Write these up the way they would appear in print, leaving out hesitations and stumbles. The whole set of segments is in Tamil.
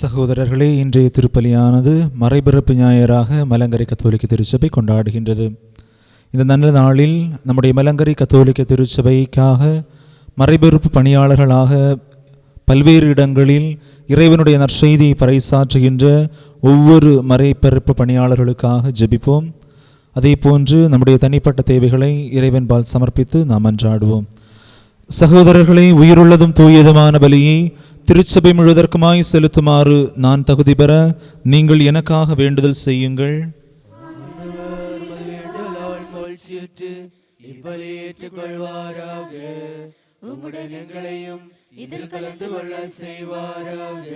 சகோதரர்களே, இன்றைய திருப்பலியானது மறைபிறப்பு ஞாயிறாக மலங்கரை கத்தோலிக்க திருச்சபை கொண்டாடுகின்றது. இந்த நல்ல நாளில் நம்முடைய மலங்கரை கத்தோலிக்க திருச்சபைக்காக மறைபிறப்பு பணியாளர்களாக பல்வேறு இடங்களில் இறைவனுடைய நற்செய்தியை பறைசாற்றுகின்ற ஒவ்வொரு மறைபிறப்பு பணியாளர்களுக்காக ஜெபிப்போம். அதே போன்று நம்முடைய தனிப்பட்ட தேவைகளை இறைவன்பால் சமர்ப்பித்து நாம் மன்றாடுவோம். சகோதரர்களே, உயிருள்ளதும் தூயதுமான பலியை திருச்சபை முழுவதற்குமாய் செலுத்துமாறு நான் தகுதி பெற நீங்கள் எனக்காக வேண்டுதல் செய்யுங்கள். இதில் கலந்து கொள்ள செய்வாராக.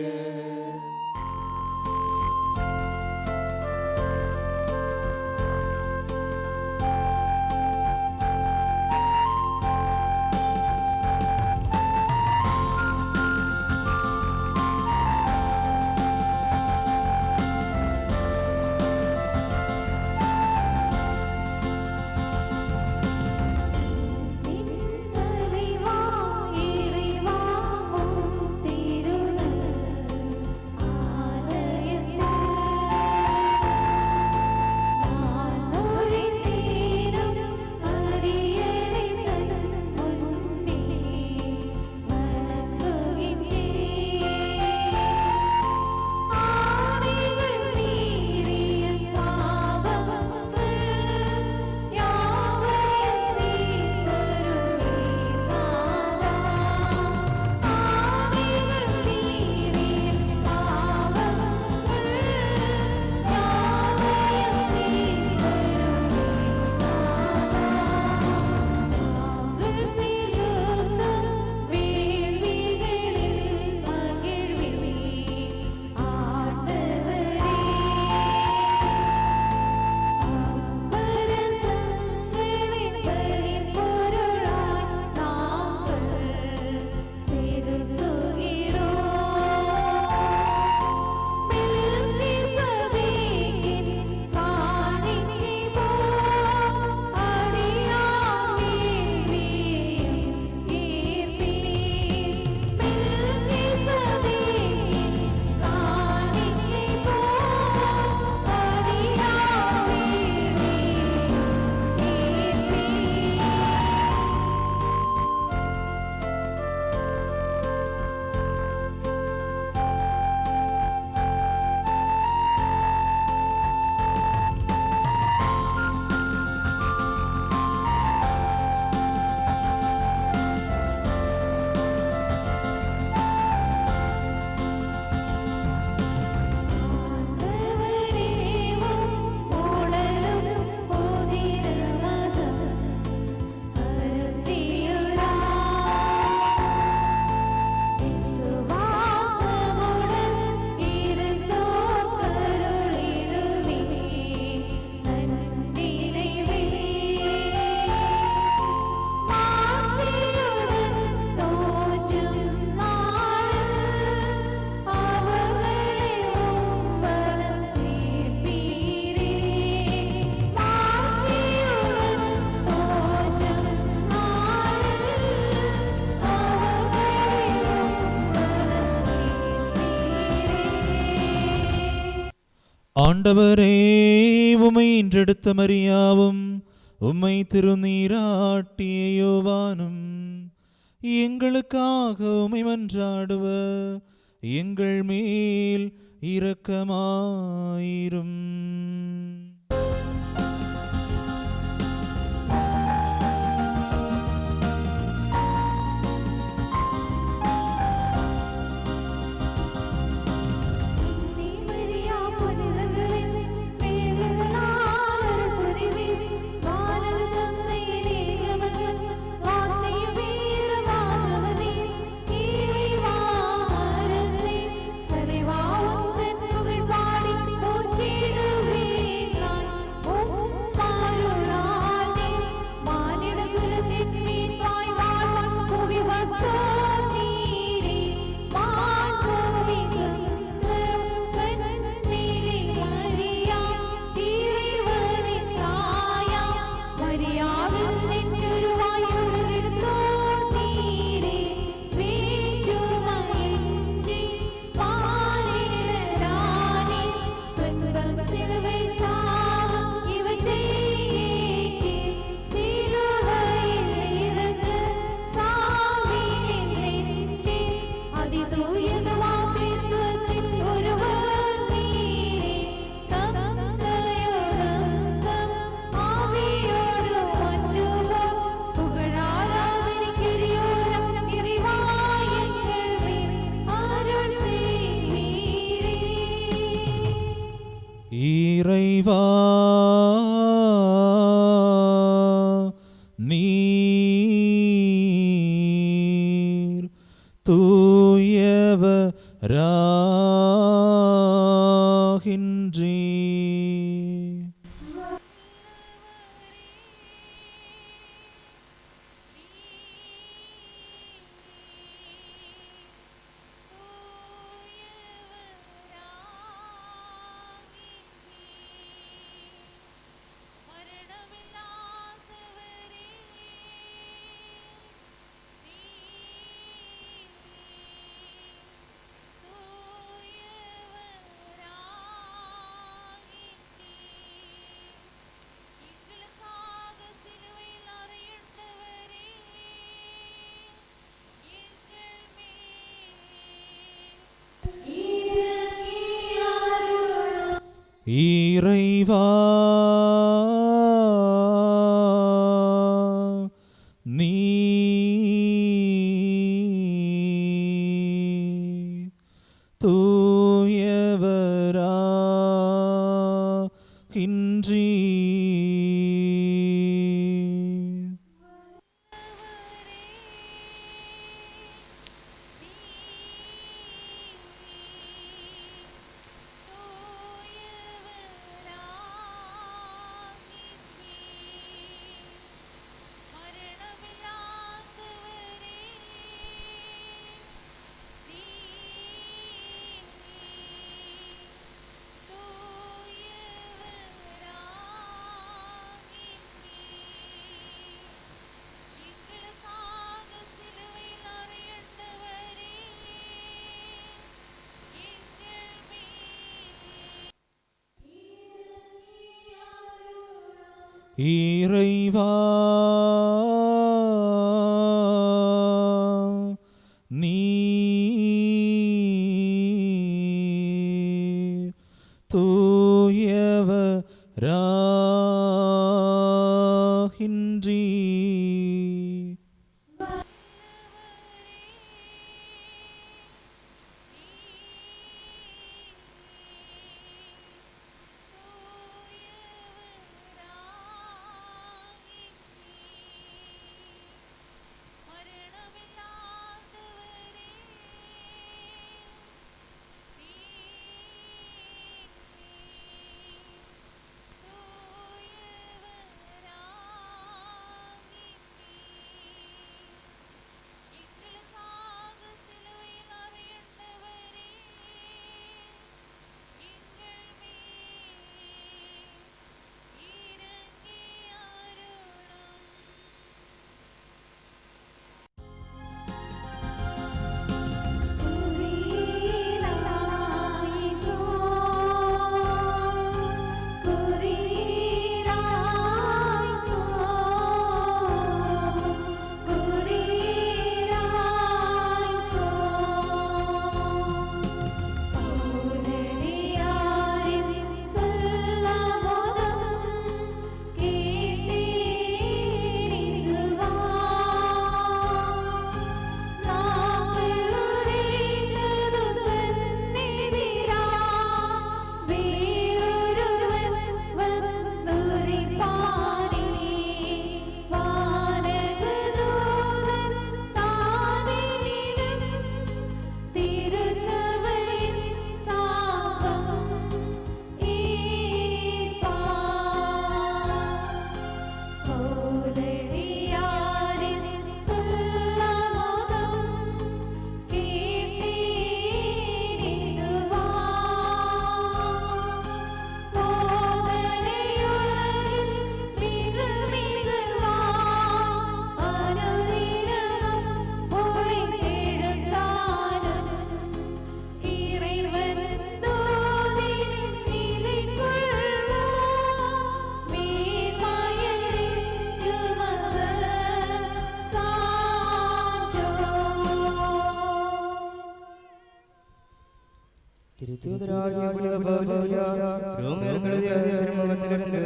ஆண்டவரே, உம்மை இன்றெடுத்த மரியாவும் உம்மை திருநீராட்டிய யோவானும் எங்களுக்காக உம்மை மன்றாடுவ எங்கள் மேல் இரக்கமாயிரும். தலைவா உந்தன் புகழ் பாடி போற்றிடுவேன். இறைவா நீர் தூயவராகின்றீர். இறைவா நீர் தூயவராகின்றீர். இறைவா நீர் தூயவராகின்றீர். திருத்தூதராகிய புனித பவுல் ரோமர்களுடைய திருமுகத்திலிருந்து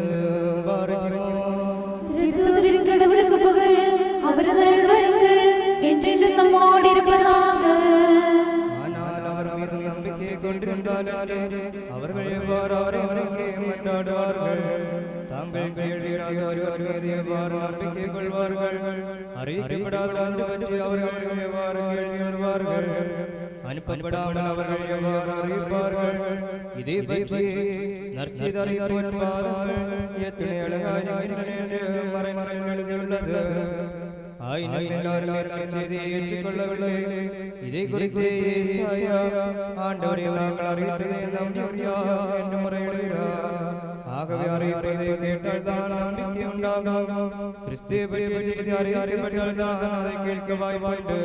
வாருகிறோம். திருத்தூதரின் கடவுளுக்கு புகழ், அவரது அருள்வரங்கள் என்றென்றும் நம்மோடு இருப்பதாக. ஆனால் அவர் மீது நம்பிக்கை கொண்டிருந்தாலே அவர்கள் எவ்வாறு அவரை வணங்கி மன்றாடுவார்கள்? தாங்கள் கேள்வியாக ஒருவர் மீது எவ்வாறு நம்பிக்கை கொள்வார்கள்? அறிவிக்கப்படாத ஒன்று பற்றி அவர்கள் எவ்வாறு கேள்வி வருவார்கள்? அனுப்பப்படாமல் அவர்கள் எவ்வாறு அறிவிப்பார்கள்? இதை பற்றி நற்செய்தி அறிவிப்பின் பாதங்கள் எத்தனை அழகாய் இருக்கின்றன என்று மறைமறையில் எழுதியுள்ளது. ஆயினும் எல்லாருமே நற்செய்தியை ஏற்றுக்கொள்ளவில்லை. இதை குறித்து ஏசாயா, ஆண்டவரே, நாங்கள் அறிவித்ததை நம்பியவரியா என்று முறையிடுகிறார். ஆகவே அறிவிப்பதை கேட்டால் தான் நம்பிக்கை உண்டாகும். கிறிஸ்துவை பற்றிய செய்தி அறிவிக்கப்பட்டால் தான் அதை கேட்க வாய்ப்புண்டு.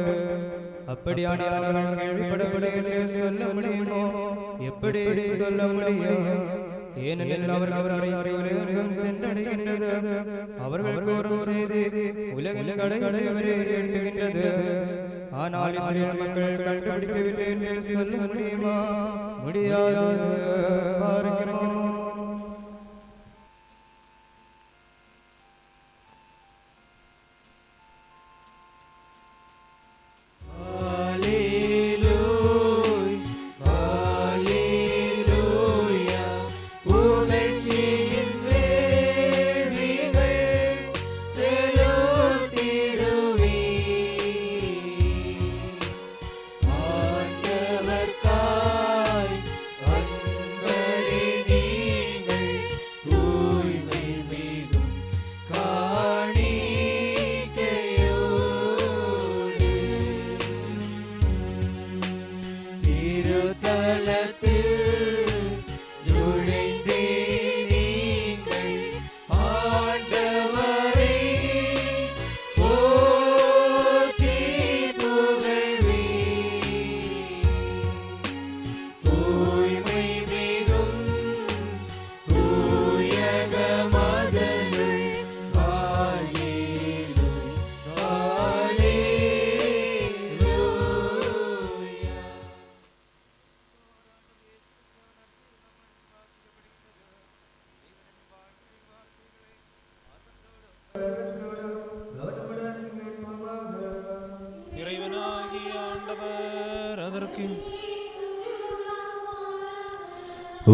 அப்படியானால் அவர்கள் கேள்விப்படவில்லை என்று சொல்ல முடியுமோ? எப்படி சொல்ல முடியும்? ஏனெனில் அவர்கள் உலகம் சென்றடைகின்றது. அவர்கள் கூறும் செய்தி உலகில் கடைகளை வரை எட்டுகின்றது. ஆனால் இஸ்ரேல் மக்கள் கண்டுபிடிக்கவில்லை என்று சொல்ல முடியுமா? முடியாது. பார்க்கிறோம்.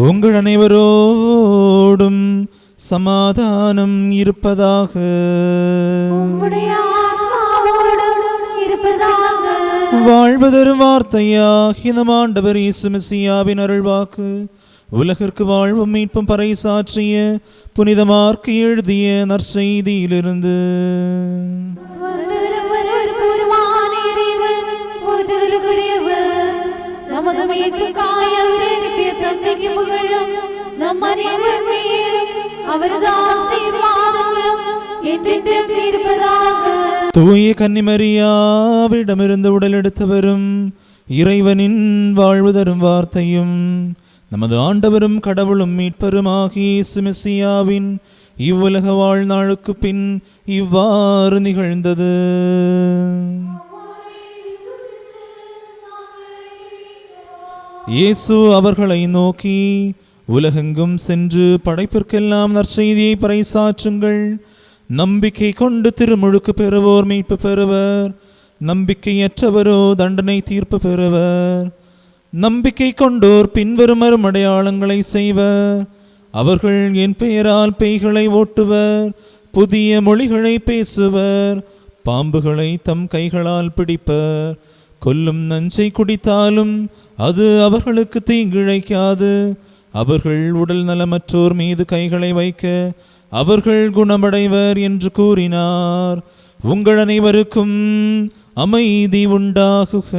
உங்கள் அனைவரோடும் சமாதானம் இருப்பதாக. வாழ்வதரும் வார்த்தையாகிய நம் ஆண்டவர் இயேசு மெசியாவின் அருள்வாக்கு உலகிற்கு வாழ்வும் மீட்பும் பறைசாற்றிய புனித மார்க்கு எழுதிய நற்செய்தியிலிருந்து. நமது மீட்புக்காய் அவரை அனுப்பிய தந்தைக்கு புகழும். நம் அனைவர் மேலும் அவரது ஆசீர்வாதங்களும் என்றென்றும் இருப்பதாக. தூய கன்னிமரியாவிடமிருந்து உடலெடுத்தவரும் இறைவனின் வாழ்வு தரும் வார்த்தையும் நமது ஆண்டவரும் கடவுளும் மீட்பருமாகிய இயேசு மெசியாவின் இவ்வுலக வாழ்நாளுக்கு பின் இவ்வாறு நிகழ்ந்தது. இயேசு அவர்களை நோக்கி, உலகெங்கும் சென்று படைப்பிற்கெல்லாம் நற்செய்தியை பறைசாற்றுங்கள். நம்பிக்கை கொண்டு திருமுழுக்கு பெறுவோர் மீட்பு பெறுவர், நம்பிக்கையற்றவரோ தண்டனை தீர்ப்பு பெறுவர். நம்பிக்கை கொண்டோர் பின்வரும் அடையாளங்களை செய்வர். அவர்கள் என் பெயரால் பேய்களை ஓட்டுவர், புதிய மொழிகளை பேசுவர், பாம்புகளை தம் கைகளால் பிடிப்பர், கொல்லும் நஞ்சை குடித்தாலும் அது அவர்களுக்கு தீங்கிழைக்காது. அவர்கள் உடல் நலமற்றோர் மீது கைகளை வைக்க அவர்கள் குணமடைவர் என்று கூறினார். உங்கள் அனைவருக்கும் அமைதி உண்டாகுக.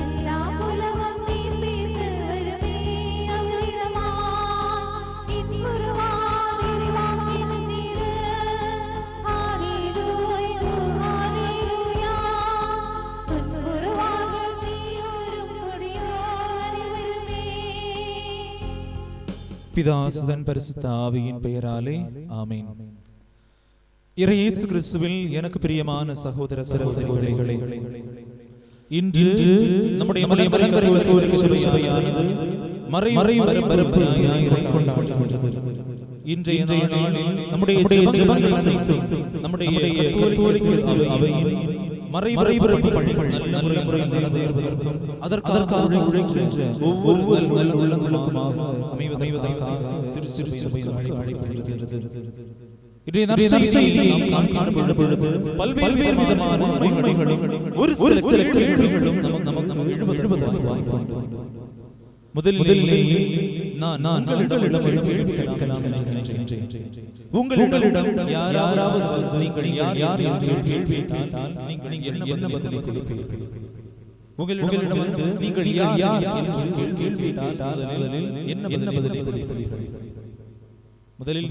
எல்லா உலகம் நீர் மீது வருமே பிதாசுதன் பரிசுத்த ஆவியின் பெயராலே ஆமென். இயேசு கிறிஸ்துவில் எனக்கு பிரியமான சகோதர சகோதரிகளே, இன்று நம்முடைய மலைமறை கத்தோலிக்க சபையானது மறைமறை ஞாயிறை கொண்டாடுகிறது. இன்றைய நாளில் நம்முடைய ஜெபங்கள் அனைத்தும் நம்முடைய கத்தோலிக்க அவையின் மறைபரப்பு பணிகள் நல்ல முறையில் நிறைவேறுவதற்கும் அதற்காக உழைக்கின்ற ஒவ்வொரு நல்ல உள்ளங்களுக்குமாக அமைவதற்காக திருச்சபை அழைக்கப்படுகிறது. இன்றைய நற்செய்தியில் நாம் காணப்படும் பொழுது பல்வேறு விதமான உண்மைகளும் ஒரு சில கேள்விகளும் நமக்கு எழுவதற்கு வாய்ப்பு. முதலிலேயே நான் உங்களிடம் கேள்வி கேட்கலாம் நினைக்கின்றேன். உங்களிடம் யாராவது நீங்கள் யார் என்று கேள்வி கேட்டால் நீங்கள் என்ன பதிலை கொடுப்பீர்கள்? உங்களிடம் நீங்கள் யார் என்று கேள்வி கேட்டால் என்ன பதிலை கொடுப்பீர்கள்? முதலில்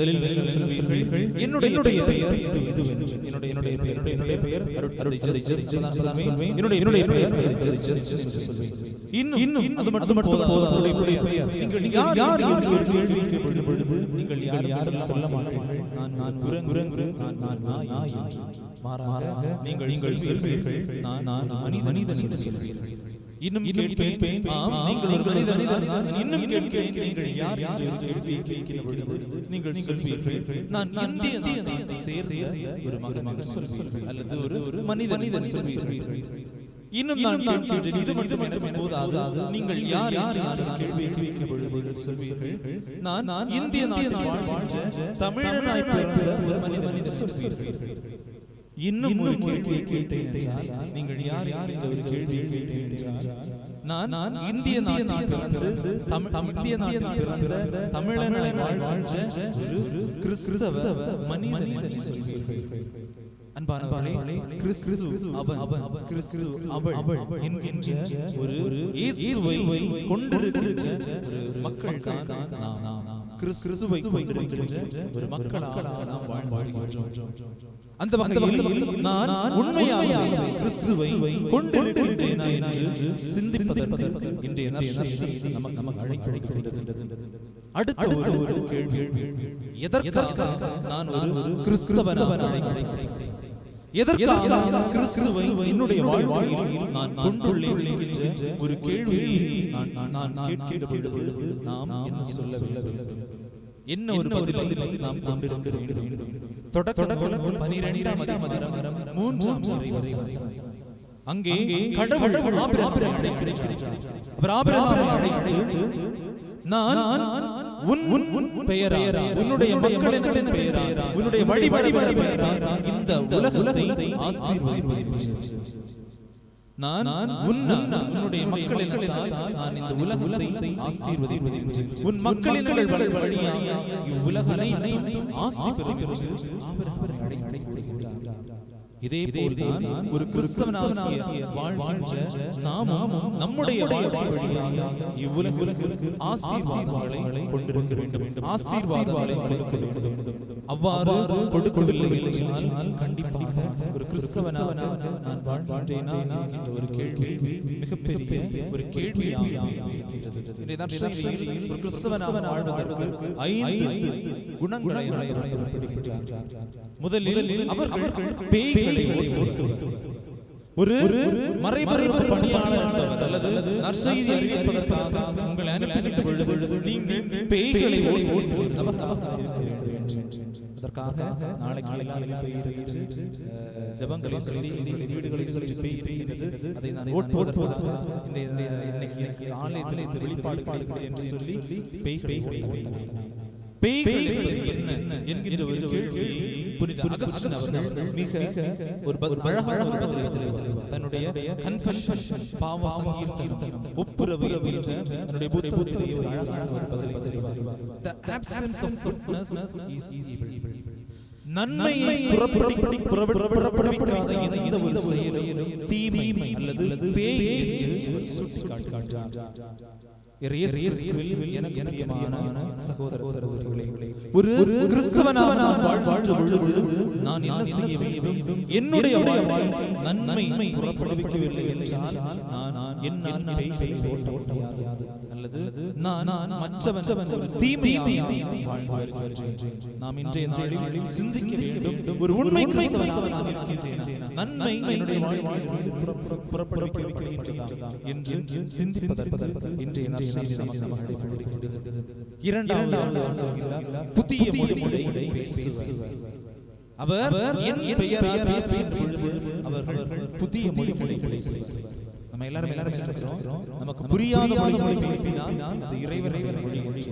சொல்வீர்கள், என்னுடைய பெயர் இது என்னுடைய பெயர் அருட்தந்தை ஜஸ்டிஸ் என்னுடைய பெயர் ஜஸ்டிஸ் என்று சொல்வீர்கள். இன்னும் அது மட்டும் போதாது. நீங்கள் யார் என்று கேள்வி கேட்கும் பொழுது நீங்கள் யாரும் சொல்ல மாட்டீர்கள். நான் குரங்கு நான் நாய். மாறாக நீங்கள் சொல்வீர்கள், நான் மனிதன் என்று சொல்வீர்கள். இன்னும் கேட்பேன், நீங்கள் ஒரு மனிதன். இன்னும் கேட்கிறேன், நீங்கள் யார் என்று கேள்வி கேட்கிற பொழுது நீங்கள் சொல்வீர்கள், நான் இந்தியன் சேர்ந்த ஒரு மகன் என்று சொல்வீர்கள், அல்லது ஒரு மனிதன் என்று சொல்வீர்கள். இன்னும் நான் கேட்கிறேன், இது மட்டும் எனக்கு போதாது. நீங்கள் யார் என்று கேள்வி கேட்கிற பொழுது சொல்வீர்கள், நான் இந்திய நாட்டில் வாழ்கின்ற தமிழனாய் பிறந்த ஒரு மனிதன் என்று சொல்வீர்கள். இன்னும் ஒரு கேள்வியை கேட்டேன் என்றால், நீங்கள் யார் என்ற ஒரு கேள்வியை கேட்டேன் என்றால், நான் இந்திய நாட்டிலிருந்து தமிழனாய் வாழ்கின்ற ஒரு கிறிஸ்தவ மனிதன் என்று சொல்வீர்கள். அன்பானவர்களே, கிறிஸ்து அவள் என்கின்ற ஒரு இயேசுவை கொண்டிருக்கின்ற ஒரு மக்கள் தான் நாம். கிறிஸ்துவை கொண்டிருக்கின்ற ஒரு மக்களாக நாம் வாழ்கின்றோம். அந்த வகையில் நான் உண்மையாக கிறிஸ்துவை கொண்டிருக்கின்றேன் என்று சிந்திப்பதற்கு இன்றைய நற்செய்தி நமக்கு அழைக்கப்படுகிறது. அடுத்த ஒரு கேள்வி, எதற்காக நான் ஒரு கிறிஸ்தவனாக, எதற்காக கிறிஸ்துவை என்னுடைய வாழ்க்கையில் நான் கொண்டுள்ளேன் என்கின்ற ஒரு கேள்வியை நான் கேட்கின்ற பொழுது நாம் என்ன சொல்ல வேண்டும்? என்ன ஒரு பதிலை நாம் கொண்டிருக்க வேண்டும்? தொடக்கம் 12ஆம் அதிகாரம் 3ஆம் வசனம். அங்கே கடவுள் ஆபிரகாமை அழைக்கிறார். அவர் ஆபிரகாமை அழைத்து, நான் உன் பெயராரா, உன்னுடைய மக்களின் பெயராரா, உன்னுடைய வழிமரபின் பெயராரா இந்த உலகத்தை ஆசீர்வதிப்பேன். நான் உன்னுடைய மக்களினால் நான் இந்த உலகத்தை ஆசீர்வதிப்பேன். உன் மக்களின் வழியாக இவ்வுலக அனைத்தையும் ஆசீர்வதிப்பேன். ஆபிரகாமை அழைக்கிறார். இதே போல்தான் ஒரு கிறிஸ்தவனாகிய வாழ்கின்ற நாமும் நம்முடைய வாழ்க்கை வழியாக இவ்வுலகிற்கு ஆசீர்வாதங்களை கொண்டிருக்க வேண்டும், ஆசீர்வாதங்களை கொடுக்க வேண்டும். அவ்வாறு கொடுக்கவில்லை என்றால் கண்டிப்பாக ஒரு கிறிஸ்தவனாக நான் வாழ்கின்றேனா என்கின்ற ஒரு கேள்வி மிகப்பெரிய ஒரு கேள்வியாக இருக்கின்றது. ஒரு கிறிஸ்தவனாக வாழ்வதற்கு 5 குணங்களை குறிப்பிடுகின்றார். முதலில் அவர்கள் பேய்களை ஓட்டுவர். ஒரு மறைமறைப்பு பணியாளர் அல்லது நற்செய்தி அறிவிப்பதற்காக உங்களை அனுப்புகின்ற பொழுது நீங்கள் பேய்களை ஓட்டுவதாக இருக்க வேண்டும். அதற்காக நாளைக்கு ஜபங்களை சொல்லி வீடுகளை சொல்லி பேய் இருக்கிறது, அதை நான் ஓட்டுவதற்காக இன்னைக்கு ஆலயத்தில் இந்த வெளிப்பாடு கிடைக்கிறது என்று சொல்லி பேய்களை ஓட்ட வேண்டும். பேய்கள் என்ன என்கின்ற ஒரு கேள்வியை புனித அகஸ்டின் அவர்கள் மிக ஒரு அழகான பதிலை தருவார். தன்னுடைய கன்ஃபெஷன், பாவ சங்கீர்த்தனம், ஒப்புரவு என்ற தன்னுடைய புத்தகத்திலே ஒரு அழகான ஒரு பதிலை தருவார். The absence of goodness is evil. நன்மையை புறப்படுவிக்காத எந்த ஒரு செயலும் தீமை அல்லது பேய் என்று சுட்டிக்காட்டுகின்றார். எனக்கு பிரியமான சகோதர சகோதரிகளே, ஒரு கிறிஸ்தவனாக நான் வாழ்கின்ற பொழுது நான் என்ன செய்ய வேண்டும்? என்னுடைய வாழ்க்கை நன்மை புறப்படுவிக்கவில்லை என்றால் நான் என்னால் பேய்களை ஓட்ட முடியாது, அல்லது நான் மற்றவன் தீமையாக வாழ்ந்து வருகின்றேன். நாம் இன்றைய நாளில் சிந்திக்க வேண்டும், ஒரு உண்மை கிறிஸ்தவனாக நான் இருக்கின்றேன், நன்மை என்னுடைய வாழ்க்கையில் புறப்படுவிக்கப்படுகின்றதா என்று சிந்திப்பதற்கு இன்றைய நற்செய்தி நமக்கு அழைக்கப்படுகின்றது. இரண்டாவது சொல்கிறார், புதிய மொழி பேசுவர். அவர் என் பெயரால் பேசுகின்ற பொழுது அவர்கள் புதிய மொழிகளை பேசுவர். நம்ம எல்லாரும் சொல்றோம், நமக்கு புரியாத மொழிகளை பேசினால் அது இறைவனை மொழி.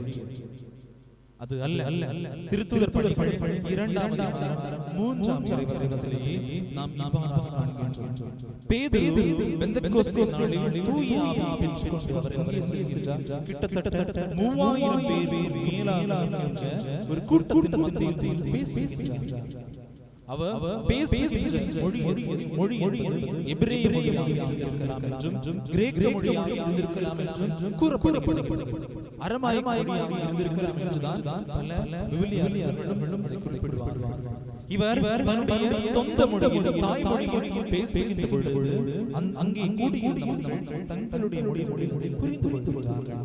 அது அல்ல. திருத்தூதர் பணிகள் 2ஆம் அதிகாரம் 3ஆம் வசனத்திலேயே நாம் இவ்வாறாக காண்கின்றோம். பேதுரு பெந்தெக்கோஸ்தே நாளில் தூய ஆவியை பெற்றுக்கொண்டு அவர் எங்கே செல்கின்றார்? கிட்டத்தட்ட 3000 பேர் மேலாக இருக்கின்ற ஒரு கூட்டத்தின் மத்தியில் பேசுகின்றார். அவர் பேசுகின்ற மொழி எபிரேய மொழியாக இருந்திருக்கலாம் என்றும் கிரேக்க மொழியாக இருந்திருக்கலாம் என்றும் கூறப்படுகிறது. அரமாய மொழியாக இருந்திருக்கலாம் என்றுதான் பல விவிலியர்களும் அதை குறிப்பிடுவார்கள். இவர் தன்னுடைய சொந்த மொழியில் தாய்மொழியில் பேசுகின்ற பொழுது அங்கே கூடியிருந்த மக்கள் தங்களுடைய மொழிகளில் புரிந்து கொள்கிறார்கள்.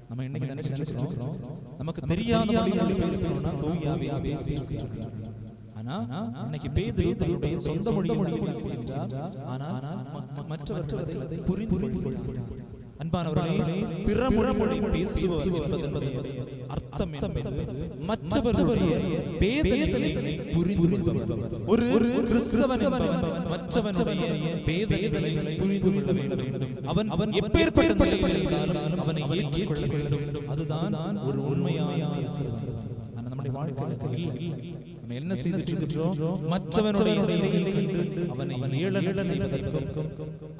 நம்ம இன்னைக்கு நினைச்சிருக்கிறோம், நமக்கு தெரியாத மொழிகளில் பேசணும்னா தூய ஆவியா பேசுகிறார்கள். ஆனா இன்னைக்கு பேதுரு தன்னுடைய சொந்த மொழியில் பேசுகின்றார். ஆனால் மற்றவர்கள் அதை புரிந்து கொள்கிறார்கள். அன்பானவர்களே, பிற மொழி பேசுவது என்பதனுடைய அர்த்தம் என்பது மற்றவர்களுடைய வேதனைகளை புரிந்து கொள்பவர். ஒரு கிறிஸ்தவன் மற்றவனுடைய வேதனைகளை புரிந்து கொள்ள வேண்டும். அவன் எப்பேற்பட்ட நிலையில் இருந்தாலும் அவனை ஏற்றுக்கொள்ள வேண்டும். அதுதான் ஒரு உண்மையான கிறிஸ்தவன். நம்முடைய வாழ்க்கையில் இல்லை. நம்ம என்ன செய்திருக்கிறோம்? மற்றவனுடைய நிலையை கண்டு அவனை ஏளனம் செய்வதற்கும்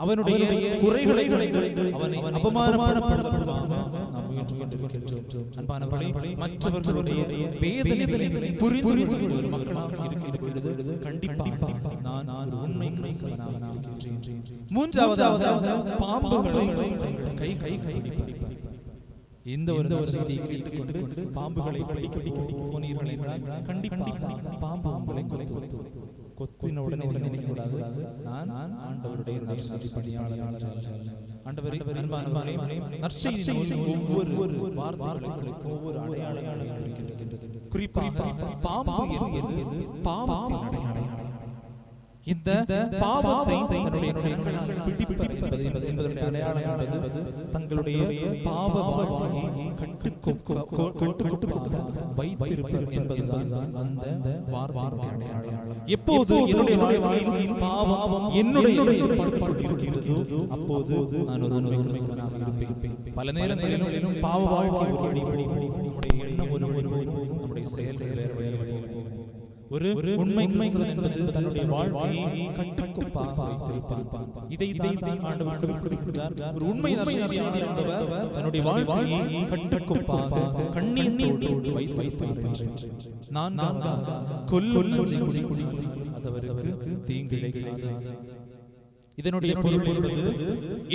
அவனுடைய குறைகளை கண்டு அவனை அவமானப்படுத்துவதற்காக நாம் முயன்று கொண்டிருக்கின்றோம். அன்பானவர்களே, மற்றவர்களுடைய வேதனைகளை புரிந்து கொள்ளும் மக்களாக இருக்கின்ற பொழுது கண்டிப்பாக நான் ஒரு உண்மை கிறிஸ்தவனாக இருக்கின்றேன். மூன்றாவதாக பாம்புகளை தங்கள் கை பிடிப்பார். இந்த ஒரு செய்தியை கேட்டுக்கொண்டு பாம்புகளை பிடிக்க போனீர்கள் என்றால் கண்டிப்பாக பாம்புகளை கொத்தின உடனே நினைக்கக்கூடாது, நான் ஆண்டவருடைய நற்செய்தி பணியாளர். ஆண்டவரே, அன்பானவரே, நற்செய்தி ஒவ்வொரு வார்த்தைகளுக்கும் ஒவ்வொரு அடையாளங்கள் இருக்கின்றது. குறிப்பாக பாம்பு என்பது பாவத்தின் அடையாளம். இந்த பாவத்தை தன்னுடைய கைகளால் பிடிப்பது என்பதனுடைய அடையாளம் என்பது தங்களுடைய பாவ வாழ்க்கையை கட்டுக்கோப்பாக வைத்திருப்பது என்பதுதான் அந்த வார்த்தையுடைய அடையாளம். எப்போது என்னுடைய வாழ்க்கையில் பாவம் என்னுடைய இருக்கின்றதோ அப்போது நான் ஒரு உண்மை கிறிஸ்தவனாக இருப்பேன். பல நேரங்களிலும் பாவ வாழ்க்கை ஒரு வழி, நம்முடைய எண்ணம் ஒரு வழி, நம்முடைய செயல்கள் வேறு வழி. ஒரு உண்மை கிறிஸ்தவன் என்பது தன்னுடைய வாழ்க்கையை கட்டுக்கோப்பாக வைத்திருப்பான். இதைத்தான் ஆண்டவர் குறிப்பிடுகிறார். ஒரு உண்மை நற்செய்தியாளர் என்பவர் தன்னுடைய வாழ்க்கையை கட்டுக்கோப்பாக கண்ணீரோடு வைத்திருப்பார் என்று. நான்காவதாக கொல்லும் அது அவருக்கு தீங்கு இழைக்காது. இதனுடைய பொருள் என்பது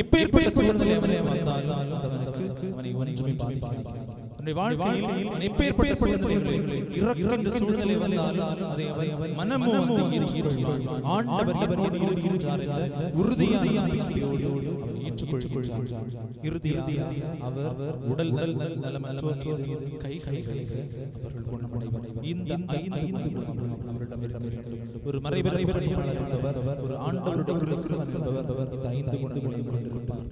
எப்பேற்பட்ட சூழ்நிலை வந்தாலும் அவனை ஒன்றுமே பாதிக்காது. வாழ்க்கையில் எப்பேற்பட்ட இறக்கின்ற சூழ்நிலை வந்தாலும் அதை அவர் மனமும் ஏற்றுக்கொள்வார். ஆண்டவர் அவரோடு இருக்கின்றார் என்ற உறுதியான நம்பிக்கையோடு அவர் ஏற்றுக்கொள்கிறார். இறுதியாக அவர் உடல் நலமற்றோர் கைகளை அவர்கள் குணமடைவர். இந்த 5 குணங்கள் அவரிடம் இருக்க வேண்டும். ஒரு மறைபெற பணியாளர் என்பவர், ஒரு ஆண்டவருடைய கிறிஸ்தவன் என்பவர் இந்த 5 குணங்களை கொண்டிருப்பார்.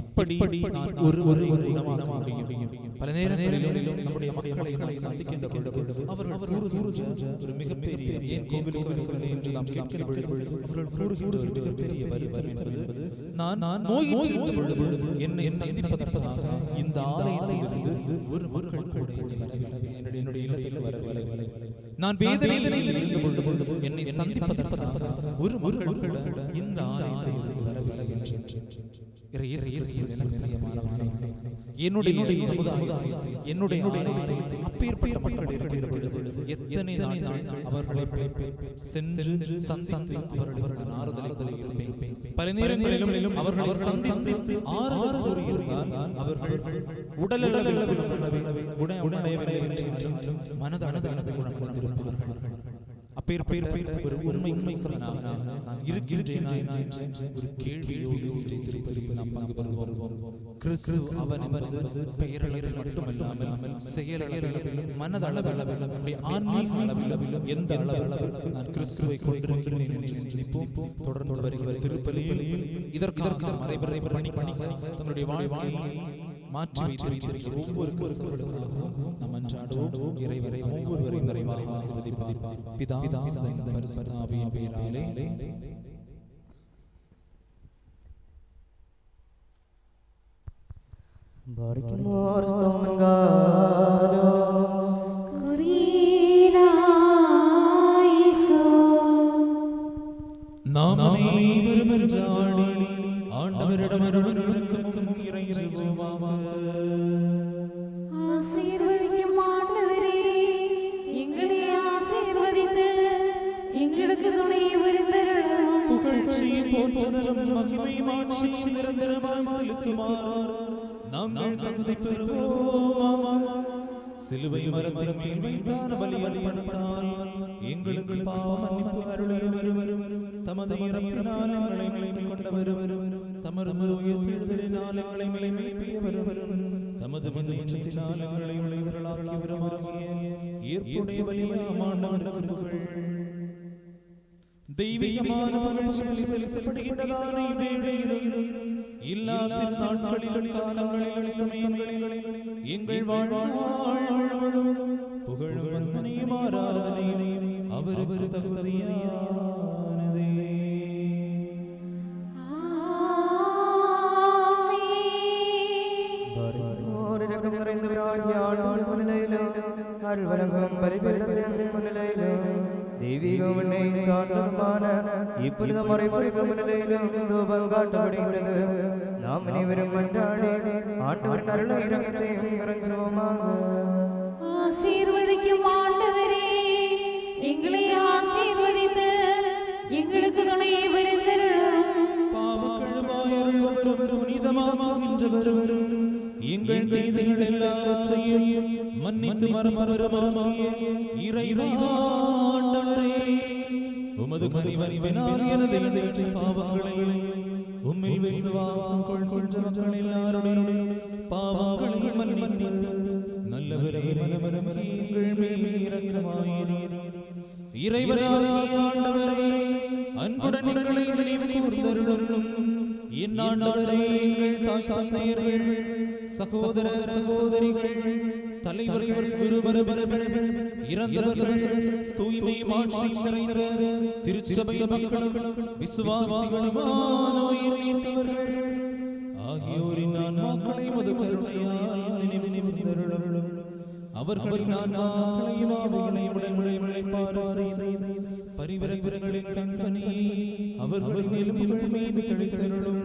எப்படி நான் ஒருவரை குணமாக்க முடியும்? பல நேரங்களிலும் நம்முடைய மக்களை நாம் சந்திக்கின்ற பொழுது அவர்கள் கூறுகின்ற ஒரு மிகப்பெரிய, ஏன் கோவிலுக்கு வருகிறது என்று நாம் கேட்கிற பொழுது அவர்கள் கூறுகின்ற ஒரு மிகப்பெரிய வருத்தம் என்பது, நான் நோயிற்றிருந்த பொழுது என்னை சந்திப்பதற்காக இந்த ஆலயத்திலிருந்து ஒரு மக்கள் கூட என்னுடைய இல்லத்தில் வரவில்லை. நான் வேதனையில் இருந்த பொழுது என்னை சந்திப்பதற்காக ஒரு மக்கள் கூட இந்த ஆலயத்திலிருந்து வரவில்லை என்று என்னுடைய சமுதாயம், என்னுடைய ஆலயத்தில் அப்பேற்பட்ட மக்கள் இருக்கின்ற பொழுது எத்தனை நாள் அவர்களை சென்று சந்தித்து அவர்களுக்கு ஆறுதலை இருப்பேன். பல நேரங்களிலும் அவர்களை சந்தித்து ஆறுதல் கூறி இருந்தால் அவர்கள் உடலளவில் குணமடையவில்லை என்றாலும் மனதளவில் குணமடைந்திருப்பார்கள். அப்பேற்பட்ட ஒரு உண்மை கிறிஸ்தவனாக நான் இருக்கின்றேனா என்ற ஒரு கேள்வியோடு திருப்பதியில் நாம் பங்கு பெறுவோம். கிறிஸ்து அவன் என்பது பெயரளவில் மட்டுமல்லாமல் செயலளவில், மனதளவில், நம்முடைய ஆன்மீக அளவில் எந்த அளவில் நான் கிறிஸ்துவை கொண்டிருக்கிறேன் என்று சிந்திப்போம். தொடர்ந்து வருகிற திருப்பலியில் இதற்காக மறைபறை பணிக்காக தங்களுடைய வாழ்க்கையை மாற்றி வைத்திருக்கிற ஒவ்வொரு கிறிஸ்தவர்களுக்காகவும் நாம் அன்றாடுவோம். இறைவரை ஒவ்வொருவரையும் நிறைவாக ஆசீர்வதிப்பார். பிதா, சுதன், பரிசுத்த ஆவியின் பெயராலே. Barikimor stomengados குறியிலாயிசோ நாம் அனைவரும் என்றாடி ஆண்டவரிடம் அருளும் இரக்கமும் இறைஞ்சுவோமாக. ஆசீர்வதிக்கும் ஆண்டவரே, எங்களை ஆசீர்வதித்து எங்களுக்கு துணை புரிந்தருளும். புகழ்ச்சி, போற்றுதலும், மகிமை, மாட்சியும் நிரந்தரமாய் செலுத்துமாறு நாங்கள் தகுதி பெறுவோம். சிலுவை மரத்தின் மேல் வைத்தான பலி அர்ப்பணத்தால் எங்களுக்கு பாவ மன்னிப்பு அருளியவரும், தமது இறப்பினால் எங்களை மீட்டுக் கொண்டவரும், தமது உயிர்த்தெழுதலினால் எங்களை மேல்மைப்பியவரும், தமது முன்னேற்றத்தினால் எங்களை விளைவர்களாக்கியவருமாகிய ஏற்புடைய பலியாம் ஆண்டவருக்கு புகழ். தெய்வீகமான புகழ்ச்சி செலுத்தப்படுகின்றதான இவ்வேளையிலும் எல்லா திருநாட்களிலும் காலங்களிலும் சமயங்களிலும் எங்கள் வாழ்நாள் முழுவதும் புகழும் வந்தனையும் ஆராதனையும் அவரவர் தகுதியானதே. Barikimor இரக்கம் நிறைந்தவராகிய ஆண்டவருடைய முன்னிலையிலும் அருள்வழங்கும் பலிபீடத்தின் முன்னிலையிலும் தெய்வீகம் என்னை சார்ந்ததுமான இப்பொழுது மறைபொருள் முன்னிலையிலும் தூபம் காட்டப்படுகின்றது. நாம் அனைவரும் மன்றாடி ஆண்டவரின் அருளை இரக்கத்தையும் இறைஞ்சுவோமாக. ஆசீர்வதிக்கும் ஆண்டவரே, எங்களை ஆசீர்வதித்து எங்களுக்கு துணை புரிந்தருளும். பாவக்கழுவாயருள்வரும் புனிதமாக்குகின்றவரும் எங்கள் தீதுகள் எல்லாவற்றையும் மன்னித்து மறப்பவருமாகிய இறைவா ஆண்டவரே, உமது கனிவரிவினால் எனது எண்ணற்ற பாவங்களையும் உம்மில் விசுவாசம் கொள்கின்ற மக்கள் எல்லாருடைய பாவங்களையும் மன்னித்து நல்லவரே மனமரங்கி எங்கள் மேல் இரக்கமாயிரும். இறைவனாகிய ஆண்டவரே, அன்புடன் எங்களை நினைவு கூர்ந்தருளும். என் ஆண்டவரே, எங்கள் தாய் தந்தையர்கள், சகோதர சகோதரிகள், தலைவர்கள், குருபரபர்கள், இறந்தவர்கள், தூய்மை மாட்சி நிறைந்த திருச்சபை மக்களும் விசுவாசிகளுமான உயிர் நீத்தவர்கள் ஆகியோரின் ஆன்மாக்களை உமது கருணையால் நினைவு கூர்ந்தருளும். அவர்களின் ஆன்மாக்களையும் ஆவிகளையும் உடல்களையும் இளைப்பாற செய்து பரிவரங்களின் கண்பனியை அவர்களின் எலும்புகள் மீது தெளித்தருளும்.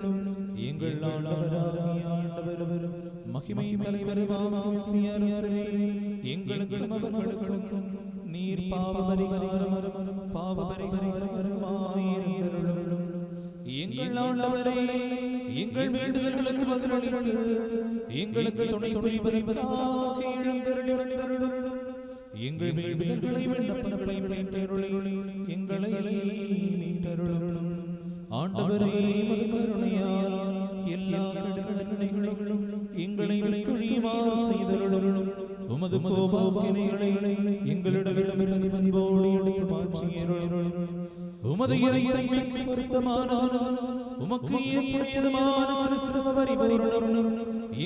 எங்கள் ஆண்டவராகிய ஆண்டவர் மகிமை தலைவருமாகிய மெசியாரே, எங்களுக்கும் அவர்களுக்கும் நீர் பாவபரிகாரமாயிருந்தருளும். எங்கள் ஆண்டவரே, எங்கள் வேண்டுதல்களுக்கு பதிலளித்து எங்களுக்கு துணை புரிவதற்காக எழுந்தருளும். எங்கள் வேண்டுதல்களை விண்ணப்பங்களை மீட்டருளி எங்களை மீட்டருளும். ஆண்டவரே, உமது கருணையால் எல்லா நன்மைகளும் எங்களை விட்டுழியுமாறு செய்தருளும். உமது கோபாக்கினைகளை எங்களிடமிருந்து பண்போடு எடுத்து மாற்றியருளும். உமது இறைத்தன்மைக்கு பொருத்தமானதும் உமக்கு ஏற்புடையதுமான கிறிஸ்தவ பரிபூரணம்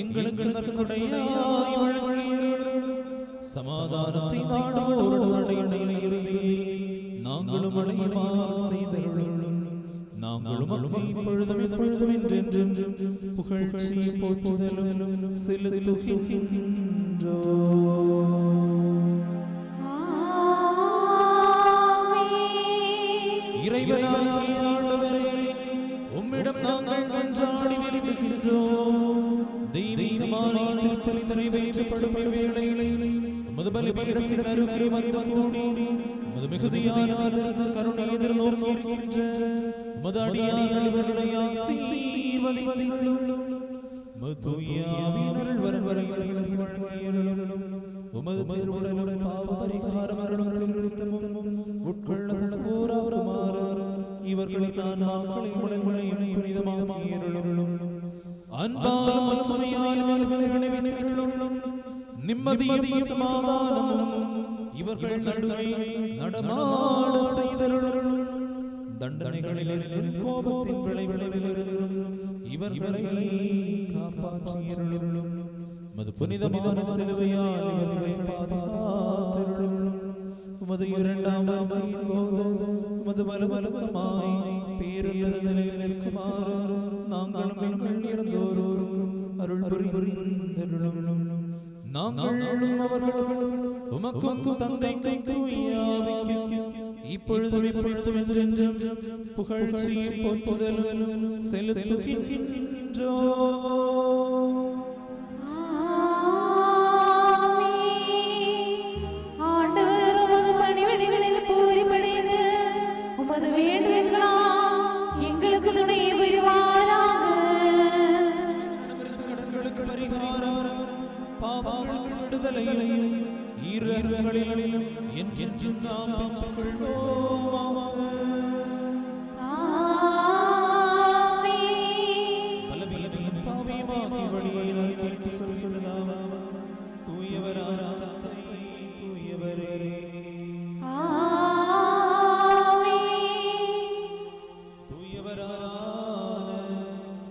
எங்களுக்கு நற்கொடையாய் வழங்கியருளும். சமாதானத்தை நாடுவோடு அடைந்த இறுதியை நாங்களும் அடையுமாறு செய்தருளும். நாங்களும் இப்பொழுதும் எப்பொழுதும் என்றென்றும் புகழ்ச்சி போற்றுதலும் செலுத்துகின்றோம். இறைவனாகிய ஆண்டவரே, உம்மிடம் நாங்கள் மன்றாடி விரும்புகின்றோம். தெய்வீகமான திருப்பலி நிறைவேற்றப்படும் வேளையில் உமது பலிபீடத்தின் அருகே வந்து கூடி உமது மிகுதியான கருணை எதிர்நோக்கி இருக்கின்ற உமது அடியார்கள் இவர்களை ஆசீர்வதித்தருளும். மதுயாவினருள் வரவரை வழங்கியருளும். உமது திருவுடலும் பாவ பரிகாரம் அருளும் திருத்தமும் உட்கொள்ள தடக்கூறாகுமாறு இவர்களின் ஆன்மாக்களை உடல்களையும் புனிதமாக்கியருளும். அன்பாலும் ஒற்றுமையாலும் இவர்களை அணிவித்தருளும். நிம்மதியும் சமாதானமும் இவர்கள் நடுவே நடமாட செய்தருளும். தண்டனைகளிலிருந்தும் கோபத்தின் விளைவிலிருந்தும் இவர்களை காப்பாற்றியருளும். உமது புனிதமான சிலுவையால் இவர்களை பாதுகாத்தருளும். உமது இரண்டாம் வருகையின் போது உமது வலதுபக்கமாய் பேருள்ள நிலையில் நிற்குமாறு நாங்களும் எங்கள் இறந்தோரும் அருள் புரிந்தருளும். நாங்களும் அவர்களும் உமக்கும் தந்தைக்கும் தூய ஆவிக்கும் இப்பொழுதும் எப்பொழுதும் என்றென்றும் புகழ்ச்சியும் போற்றுதலும் செலுத்துகின்றோம். ஆண்டவர் உமது பணிவிடைகளில் பூரிப்படைந்து உமது வேண்டுதல்களால் எங்களுக்கு துணை புரிவாராக. கடன்களுக்கு பரிகாரம், பாவங்களுக்கு விடுதலையும் ஈரங்களிலும் என்றென்றும் நாம் பெற்றுக்கொள்வோமாக. பலவீனம் பாவியமாகி வழியினால் கேட்டு சொல்லுவதாக. தூயவரான தந்தை, தூயவரே தூயவரான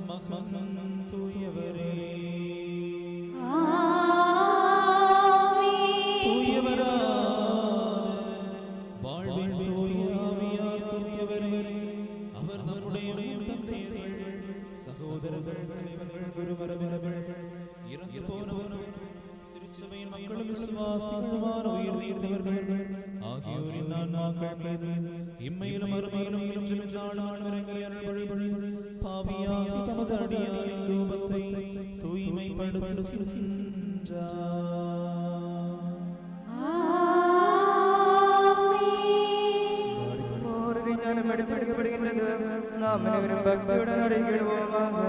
மகன் தூயவரே சகோதரர்கள், தலைவர்கள், குருமரபினர்கள், இறந்து போனவர்கள், திருச்சபையின் மக்களும் விசுவாசிகளுமான உயிர் நீர்த்தவர்கள் ஆகியோரின் ஆன்மாக்கள் மீது இம்மையிலும் அருமையிலும் என்றும் எந்நாளும் இறங்கி அருள்பொழிபொழி பாவியாகி தமது அடியாரின் தூபத்தை தூய்மைப்படுத்துகின்றார். நாம் அனைவரும் பக்தியுடன் அடைகிடுவோமாக.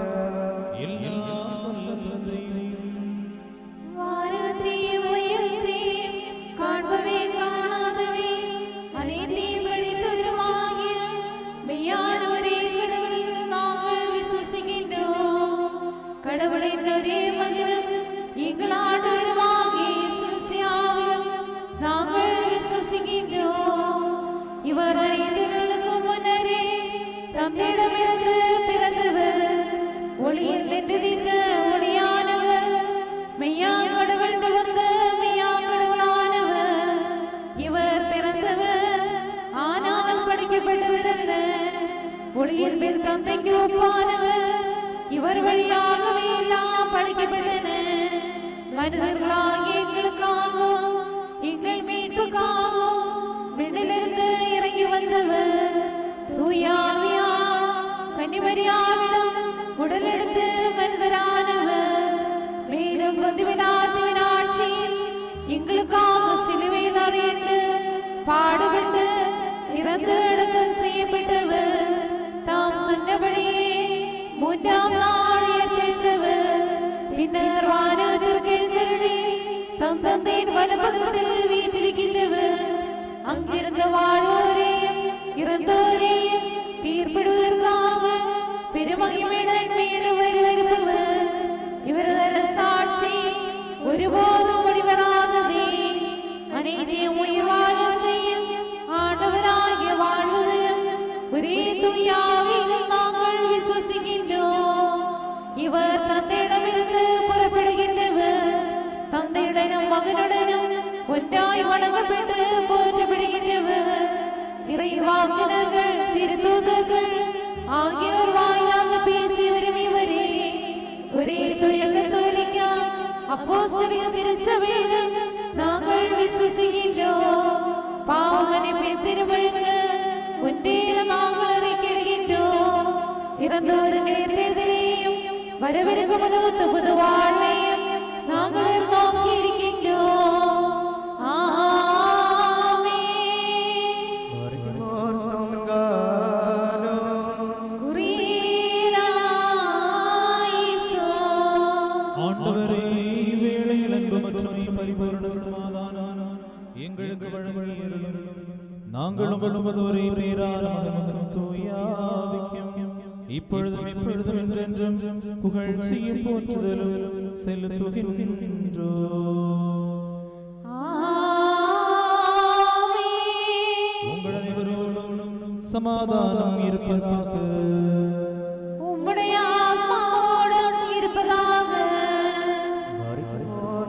வானத்தையும் உயர்த்தையும் காண்பவே காணாதவே அனைத்தையும் படைத்தவருமாகிய மெய்யான ஒரே கடவுளில் நாங்கள் விசுவசிக்கின்றோம். கடவுளின் ஒரே மகனும் எங்கள் ஆண்டவருமாகிய இயேசு கிறிஸ்துவிலும் நாங்கள் விசுவசிக்கின்றோம். இவர் அறிந்தவர்களுக்கு முன்னரே தந்தையிடமிருந்து பிறந்தவர், ஒளியில் நின்றிருந்த ஒளியானவர், மெய்யா கடவுள் வந்த மெய்யா கடவுளானவர். இவர் பிறந்தவர், ஆனால் படைக்கப்பட்டவர் அல்ல. ஒளியில் மேல் தந்தைக்கு ஒப்பானவர். இவர் வழியாகவே எல்லாம் படைக்கப்பட்டன. மனிதர்களாகிய எங்களுக்காகவும் எங்கள் மீட்புக்காகவும் விண்ணிலிருந்து இறங்கி வந்தவர். தூயாவியா கன்னிமரியாவிடம் உடல் எடுத்து மனிதரானவர். மேலும் பந்துவினாத்தின் ஆட்சியில் எங்களுக்காக சிலுவையில் அறையிட்டு பாடுபட்டு இறந்து அடக்கம் செய்யப்பட்டவர். தாம் சொன்னபடியே மூன்றாம் நாள் உயிர்த்தெழுந்தவர். பின்னர் வானத்திற்கு எழுந்தருளி தம் தந்தையின் வலப்பக்கத்தில் வீற்றிருக்கின்றவர். அங்கிருந்த வாழ்வோரையும் இறந்தோரையும் தீர்ப்பிடுவதற்காக பெருமகிமையுடன் மீண்டும் வருபவர். இவரது அரசாட்சி ஒருபோதும் முடிவராததே. அனைத்தையும் உயிர் வாழ செய்யும் ஆண்டவராகிய வாழ்வதையும் ஒரே தூயாவிலும் நாங்கள் விசுவசிக்கின்றோம். இவர் தந்தையிடமிருந்து புறப்படுகின்றவர். தந்தையுடனும் மகனுடனும் ஒன்றாய் வணங்கப்பட்டு போற்றப்படுகின்றவர். இறைவாக்கினர்கள், திருத்தூதர்கள் ஆகியோர் வாயிலாக பேசி வரும் இவரே ஒரே தூய கத்தோலிக்க அப்போஸ்தலிக திருச்சபையிலும் நாங்கள் விசுவசிக்கின்றோம். பாவமன்னிப்பின் திருவழுக்கு ஒன்றேற நாங்கள் அறிக்கையிடுகின்றோம். இறந்தோரின் உயிர்த்தெழுதலையும் வரவிருக்கும் உலகத்து புது வாழ்வையும் நாங்கள் நோக்கி இருக்கின்றோம். ஆண்டவரே, வேளையில் அன்பு மற்றும் பரிபூரண சமாதானம் எங்களுக்கு வழங்கியருளும். நாங்களும் உமது ஒரே பேரான மகனுக்கும் தூய ஆவிக்கும் இப்பொழுதும் எப்பொழுதும் என்றென்றும் புகழ்ச்சியும் போற்றுதலும் செலுத்துகின்றோம். உங்கள் அனைவரோடும் சமாதானம் இருப்பதாக. உம்முடைய ஆத்மாவோடும் இருப்பதாக.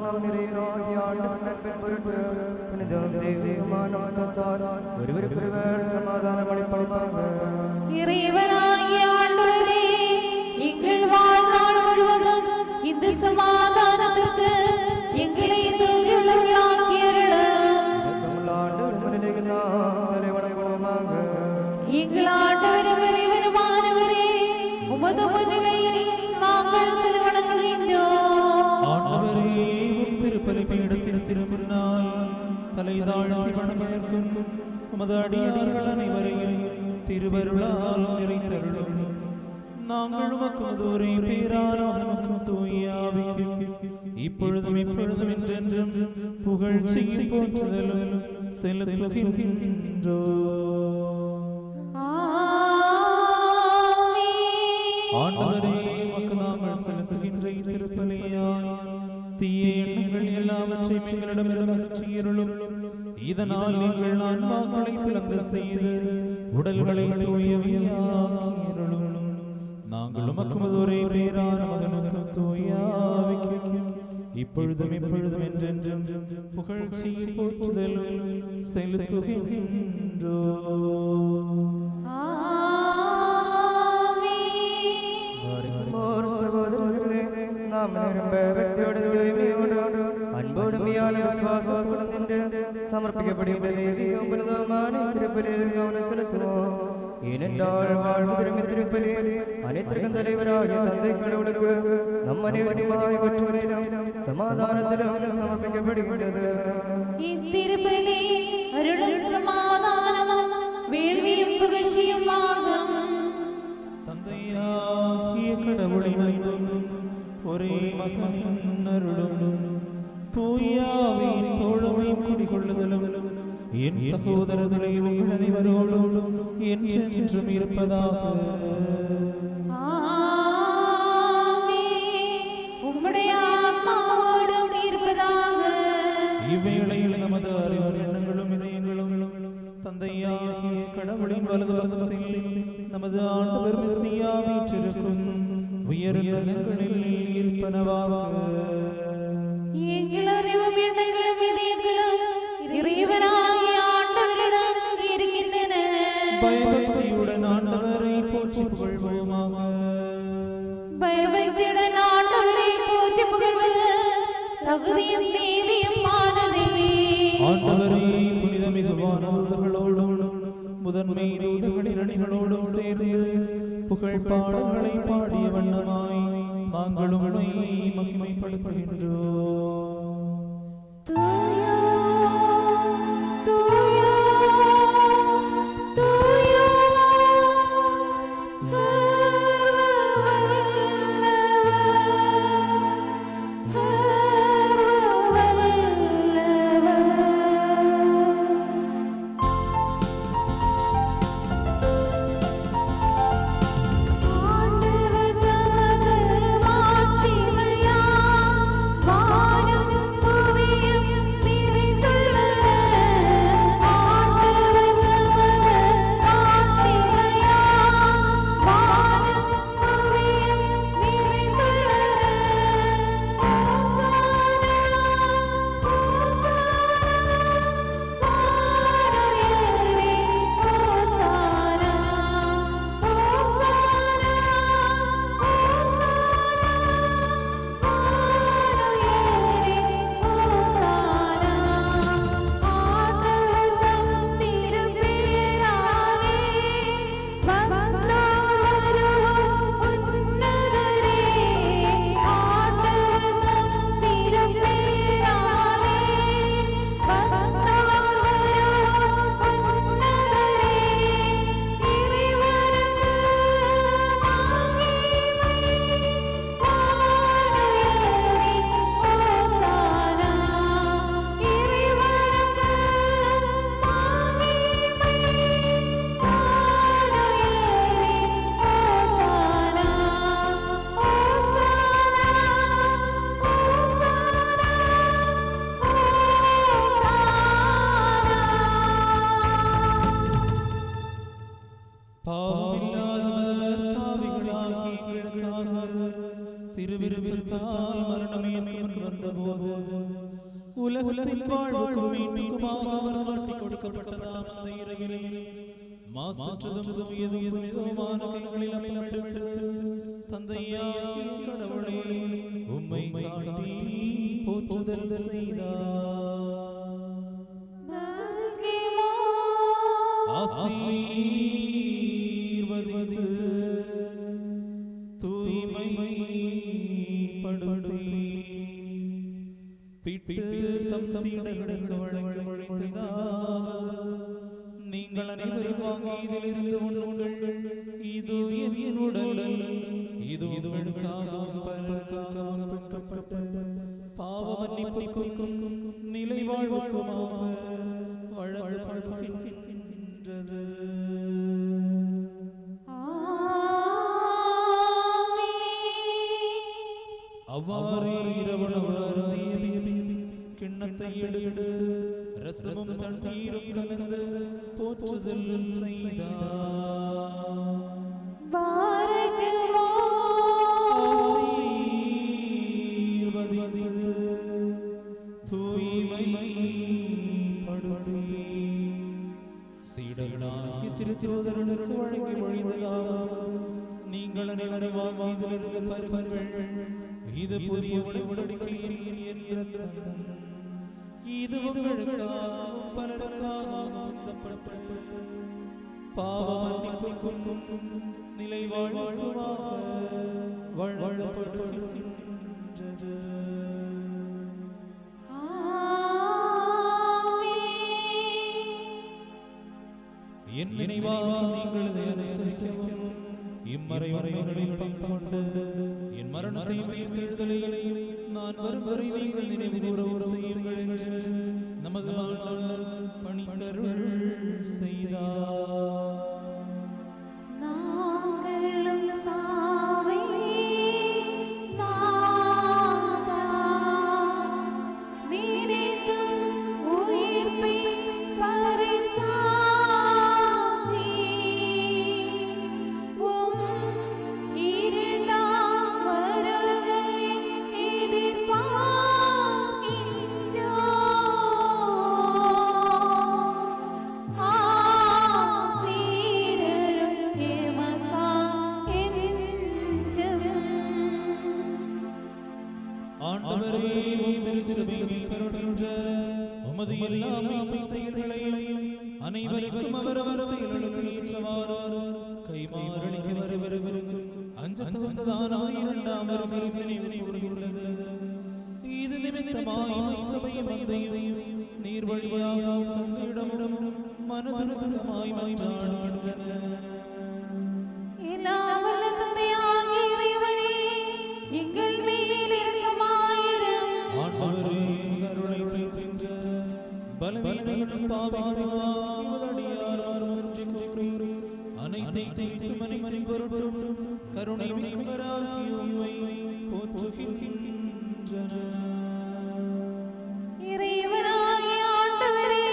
நம் நிறைவாகிய ஆண்டவரின் நட்பின் பொருட்டு புனிதம் தெய்வீகமான மதத்தால் ஒருவருக்கொருவர் சமாதானம் அளிப்போமாக. இறைவனாகிய ஆண்டவரே, எங்கள் வாழ்நாள் முழுவதும் இந்த சமாதானத்திற்கு எங்களை தகுதியுள்ளவர்களாக்கி அருளும். ஆண்டவர் முன்னிலையில் நாம் தலைவணங்குவோமாக. எங்கள் ஆண்டவரும் இறைவனுமானவரே, உமது முன்னிலையில் நாங்கள் தலைவணங்குகின்றோம். ஆண்டவரே, திருப்பலி பீடத்தின் திருமுன்னால் தலை தாழ்த்தி வணங்குவதற்கும் உமது அடியார்கள் அனைவரையும் திருவருளால் நிறைந்தருளும். நாங்கள் உமக்கு ஒரே பேரானவனுக்கும் தூய ஆவிக்கும் இப்பொழுதும் எப்பொழுதும் என்றென்றும் புகழ்ச்சியும் போற்றுதலும் செலுத்துகின்றோம். ஆண்டவரே, உமக்கு நாங்கள் செலுத்துகின்ற திருப்பலியால் தீய எண்ணங்கள் எல்லாவற்றையும் எங்களிடமிருந்து அகற்றியருளும். இதனால் நீங்கள் ஆன்மாக்களை திறந்து செய்து உடல்களை தூயவையாக்கியருளும். நாங்கள் உமக்கு ஒரே பேரான மகனுக்கும் தூய ஆவிக்கும் இப்பொழுதும் எப்பொழுதும் என்றென்றும் புகழ்ச்சியும் போற்றுதலும் செலுத்துகின்றோம். சகோதரர்களே, நாம் நிரம்ப பக்தியோடும் தூய்மையோடும் அன்போடும் மெய்யான விசுவாசத்தோடும் நின்று சமர்ப்பிக்கப்படுகின்ற தெய்வீக பிரதமான திருப்பலியில் கவனம் செலுத்துவோம். ஏனென்றால் வாழ்வு திரும்பி திருப்பலி அனைத்திற்கும் தலைவராகிய தந்தை கடவுளுக்கு நம் அனைவருமாய் ஒற்றுமையிலும் சமாதானத்திலும் சமர்ப்பிக்கப்படுகின்றது. இத்திருப்பலி அருளும் சமாதானமும் வேள்வியும் புகழ்ச்சியும் ஆகும். தந்தையாகிய கடவுளின் அன்பும் ஒரே மகனின் அருளும் தூயாவின் தோழமையும் குடிகொள்ளுதலும் என் சகோதரர்களை உங்கள் அனைவரோடும் என்றென்றும் இருப்பதாக. உம்முடைய ஆத்மாவோடும் இருப்பதாக. இவ்வேளையில் நமது அறிவு எண்ணங்களும் இதயங்களும் தந்தையாகிய கடவுளின் வலது பக்கத்தில் நமது ஆண்டவர் மெசியா வீற்றிருக்கும் உயர்நிலங்களில் இருப்பனவாக. எங்கள் அறிவும் எண்ணங்களும் இதயங்களும் இறைவனாகிய ஆண்டவரிடம் இருக்கின்றன. பயபக்தியுடன் ஆண்டவரை போற்றி புகழ்வோமாக. பயபக்தியுடன் ஆண்டவரை போற்றி புகழ்வது தகுதியும் நீதியும் ஆனதே. ஆண்டவரே, புனிதமிகுவான தூதர்களோடும் முதன்மை தூதர்களின் அணிகளோடும் சேர்ந்து புகழ் பாடல்களை பாடிய வண்ணமாய் நாங்களும் மகிமைப்படுத்துகின்றோம். வான வந்தபோது உலகத்தின் வாழ்வுக்கும் மீட்புக்குமாக அவர் காட்டிக் கொடுக்கப்பட்டதாம் அந்த இரவில் மாசற்றதும் தூயதும் புனிதமான கைகளில் அப்பம் எடுத்து தந்தையாகிய கடவுளே உம்மை காட்டி போற்றுதல் செய்தார். ஆசீர்வதித்து தூய்மைப்படுத்தி பிட்டு தம் சீடர்களுக்கு வழங்கி மொழிந்ததாவது, நீங்கள் அனைவரும் வாங்கி இதிலிருந்து உண்ணுங்கள். இது என் உடல், இது உங்களுக்காகவும் பலருக்காகவும் பிற்கப்பட்ட பாவ மன்னிப்புக்கும் நிலை வாழ்வுக்குமாக வழங்கப்படுகின்றது. அவ்வாறே இரவணவு அருந்திய கிண்ணத்தை எடுத்து ரசமும் தண்ணீரும் கலந்து போற்றுதல் செய்தார். ஆசீர்வதித்து தூய்மைப்படுத்தி சீடர்களாகிய திருத்தூதர்களுக்கு வழங்கி மொழிந்ததாவது, நீங்கள் அனைவரும் வாங்கி இதிலிருந்து பருகுங்கள். இது புதிய உடன்படிக்கையின் என் இரத்தம். இது உங்களுக்காகவும் பலருக்காகவும் சிந்தப்பட்ட பாவ மன்னிப்புக்கும் நிலை வாழ்வுக்குமாக வழங்கப்படுகின்றது. என் நினைவாக நீங்கள் இதை அனுசரிக்கவும். இம்மறை உண்மைகளில் பங்கு கொண்டு என் மரணத்தை உயிர்த்தெழுதலையும் நான் வரும் வரை நீங்கள் நினைவு கூறவும் செய்யுங்கள் என்று நமது ஆண்டவர் பணித்தருள் செய்தார். நாங்களும் சாவை நாதா நினைத்தும் உயிர்ப்பை பரிசா உமது எல்லா மீட்பு செயல்களையும் அனைவருக்கும் அவரவர் செயல்களுக்கு ஏற்றவாறு கைமாறளிக்க வருவருக்கு அஞ்சத் தகுந்ததான 2000ஆம் வருகையும் நினைவு கூறுகின்றது. இது நிமித்தமாய் சபையும் மந்தையும் நீர் வழியாக தந்தையிடமும் மனதுருக்கமாய் மன்றாடுகின்றன. எங்கள் மேல் இரக்கமாயிரும். ஆண்டவரே, அருளை பெறுகின்ற பலவீனங்களும் பாவிகளுமாய் உமதடியார் நன்றி கூறி அனைத்தை குறித்தும் அனைத்தின் பொருட்டும் கருணை மிக்கவராகிய உம்மை போற்றுகின்றன. இறைவனாகிய ஆண்டவரே,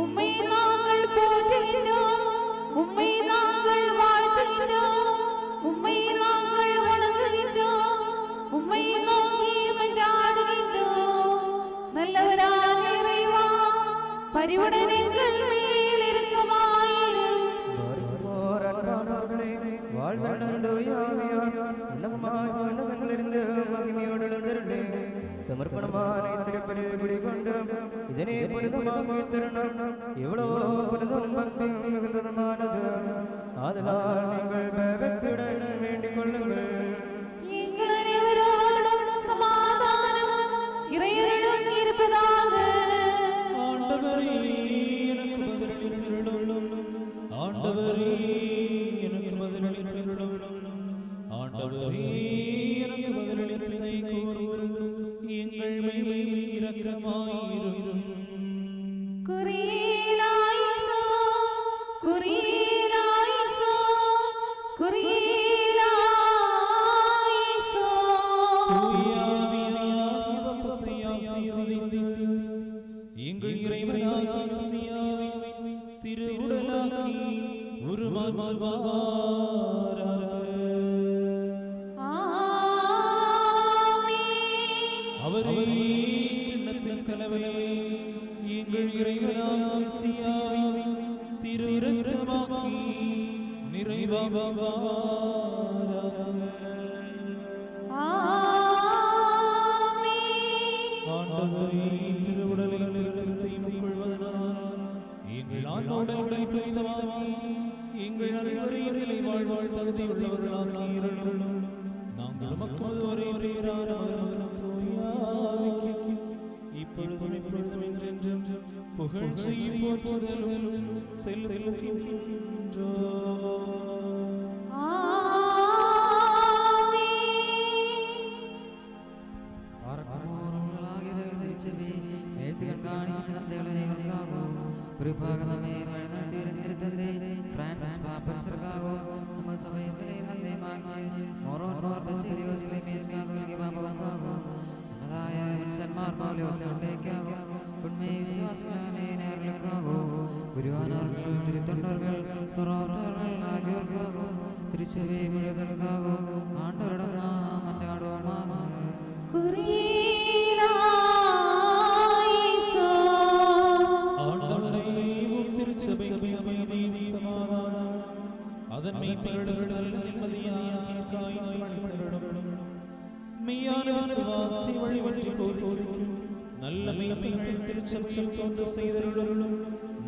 உம்மை நாங்கள் போற்றுகின்றோம், உம்மை நாங்கள் வாழ்த்துகின்றோம், உம்மை நாங்கள் வணங்குகின்றோம், உம்மை நோக்கி மன்றாடுகின்றோம். நல்லவராக இறைவா, பரிவுடன் எங்கள் மேல் இரக்கமாயிரும். சமர்ப்பணமான திருப்பலில் குடிகொண்டு இதனை புனிதமாகி திருநாள் எவ்வளவோ புனிதம் பக்தி மிகுந்ததுமானது. ஆதலால் நீங்கள் பக்தியுடன் வேண்டிக் கொள்ளுங்கள். எங்கள் அனைவரோடும் சமாதானமும் இறையருளும் இருப்பதாக. ஆண்டவரே, எனக்கு பதிலளித்தருளும். ஆண்டவரே, எனக்கு பதிலளித்தருளும். ஆண்டவரே, எனக்கு பதிலளித்ததை கூர்ந்து எங்கள் மேல் இரக்கமாயிரும். குறியிலாயிசோ, குறியிலாயிசோ, குறியிலாயிசோ. தூயாவியார் இவப்பத்தை ஆசீர்வதித்து எங்கள் இறைவனாகிய மெசியாவின் திருவுடலாக்கி உருமாற்றுவாராக. அவரே கிண்ணத்தின் கலவையை எங்கள் இறைவனாகிய மெசியாவின் திரு இரத்தமாக்கி நிறைவாக ஆண்டவரே திருவுடலை திருரத்தை கொள்வதனால் எங்கள் ஆண்டோடல்களை புனிதமாக்கி எங்கள் அனைவரையும் நிலை வாழ்வாழ் தகுதியுள்ளவர்களாக்கி இருளும் நாங்கள் உமக்கு ஒரே பேரான மகனும் தூயாவிக்கு இப்பொழுதும் எப்பொழுதும் என்றென்றும் புகழ்ச்சியும் போற்றுதலும் செலுத்துகின்றோம். குறிப்பாக நம்மை வழிநடத்தியிருந்தே பிரான்சிஸ் பாப்பர்சருக்காகோ நம்ம சபையிலே நந்தை மாங்கி மோரோர் பசிலியோஸ் கிளேமியஸ்காகோ பாபாவுக்காகோ நமதாய வின்சென்ட் பவுலியோஸ் அவர்களுக்காகோ உண்மை விசுவாசிகளே நேர்களுக்காகோ குருவானவர்கள் திருத்தொண்டர்கள் துறவர்கள் ஆகியோருக்காகோ திருச்சபை முழுவதற்காகோ ஆண்டவரிடம் நாம் மன்றாடுவோமாக. திருச்சபைக்கு அமைதியும் சமாதானம் அதன் மெய்ப்பர்களுக்கு நல்ல நிம்மதியான தீர்க்காயுசு வழிபடலும் மெய்யான விசுவாசத்தை வழிபற்றி போதிக்கும் நல்ல மெய்ப்பர்கள் திருச்சபையில் தோன்ற செய்தருளும்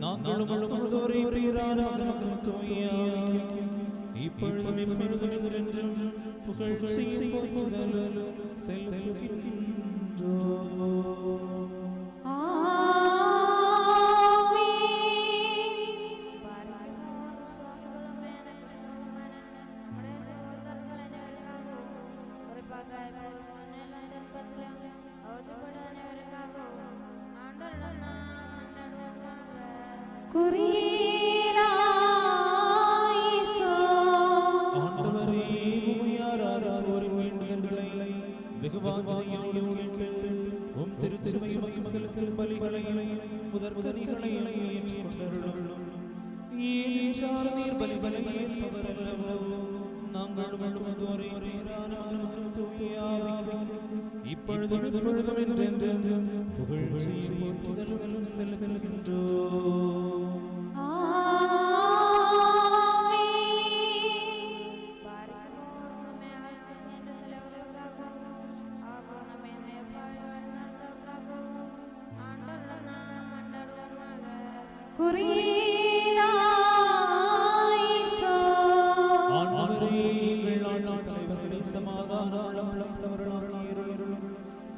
நாங்களும் முழுவதோரே பேரான மகனுக்கும் தூயாவிக்கும் இப்பொழுதும் எப்பொழுதும் என்றென்றும் புகழ்ச்சியும் போற்றுதலும் செலுத்துகின்றோம். இப்பொழுதும் எப்பொழுதும் என்றென்றும் புகழ்ச்சியும் போற்றுதலும் செலுத்துகின்றோம்.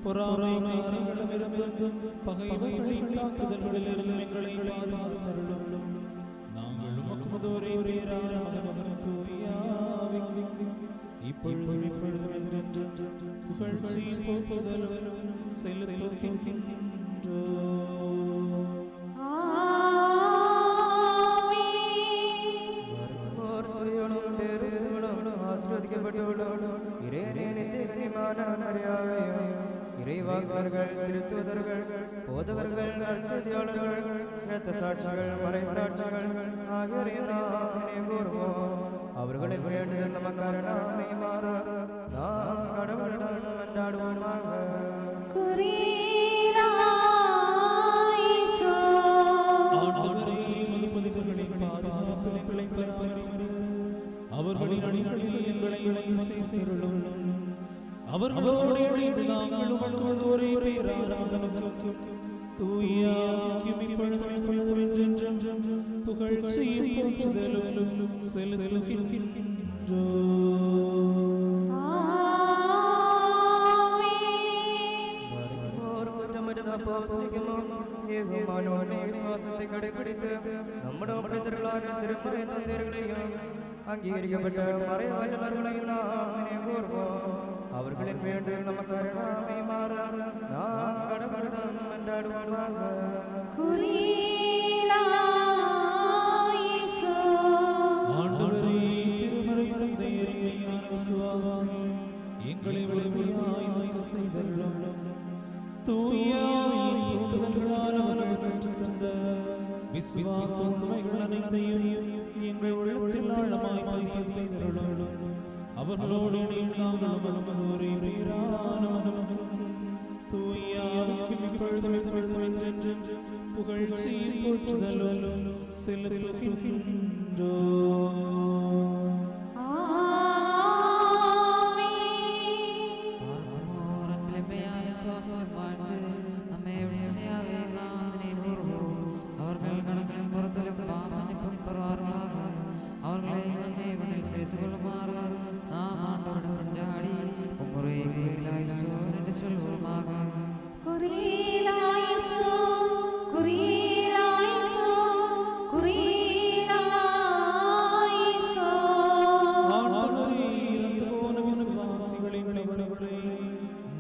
பொறாமைக்காரர்களிடமிருந்தும் பகைவர்களின் தாக்குதல்களிலிருந்தும் எங்களை பாதுகாத்தருளும். நாங்கள் உமக்கு ஒரே பேரான மகனுக்கும் தூயாவிக்கும் இப்பொழுதும் எப்பொழுதும் என்றென்றும் புகழ்ச்சியும் போற்றுதலும் செலுத்துகின்றோம். இறைவாக்குனர்கள், திருத்தூதர்கள், போதகர்கள், நற்செய்தியாளர்கள், இரத்த சாட்சிகள், மறை சாட்சிகள் ஆகியோரை நாம் நினைவுகூர்வோம். அவர்களின் வேண்டுதல் நமக்கான நாமே மாற நாம் கடவுளிடம் மன்றாடுவோமாக. அவர்களின் அணிகளில் எங்களை இணைந்து சேர்த்தருளும். அவர்களோடு இணைந்து நாங்கள் உமக்கு ஒரே பேரான மகனுக்கும் தூயாவிக்கும் இப்பொழுதும் எப்பொழுதும் என்றென்றும் புகழ்ச்சியும் போற்றுதலும் செலுத்துகின்றோம். விசுவாசத்தை கடைபிடித்து நம்முடைய பிதர்களான திருமறை தந்தையர்களையும் அங்கீகரிக்கப்பட்ட மறை வல்லுநர்களையும் நாம் நினைவுகூர்வோம். அவர்களின் வேண்டுதல் நமக்கான நாமே மாற நாம் கடவுளிடம் மன்றாடுவோமாக. ஆண்டவரே, திருமறை தந்தையரின் மெய்யான விசுவாசம் எங்களை வலிமையாய் நோக்க செய்தருளும். தூயாவின் தூண்டுதல்களால் அவர்கள் கற்றுத்தந்த விசுவாச உண்மைகள் அனைத்தையும் எங்கள் உள்ளத்தில் ஆழமாய் பதிய செய்தருளும். அவர்களோடு இணைந்து நாங்கள் உமக்கு ஒரே பேரான மகனுக்கும் இப்பொழுதும் எப்பொழுதும் என்றென்றும் புகழ்ச்சியும் போற்றுதலும் செலுத்துகின்றோம். அவர்கள் கணக்கின் புறத்திலும் பாவனிப்பும் பெறுவார்களாக. அவர்களை நன்மைவனில் சேர்த்துக் கொள்ளுமாறு நாம் ஆண்டவரிடம் கொண்டாடி உம்முறை குறியிலாய்சோ என்று சொல்வோமாக. குறியிலாய்சோ, குறியிலாய்சோ, குறியிலாய்சோ. ஆண்டவரே, இறந்து போன விசுவாசிகளின் தவறுகளை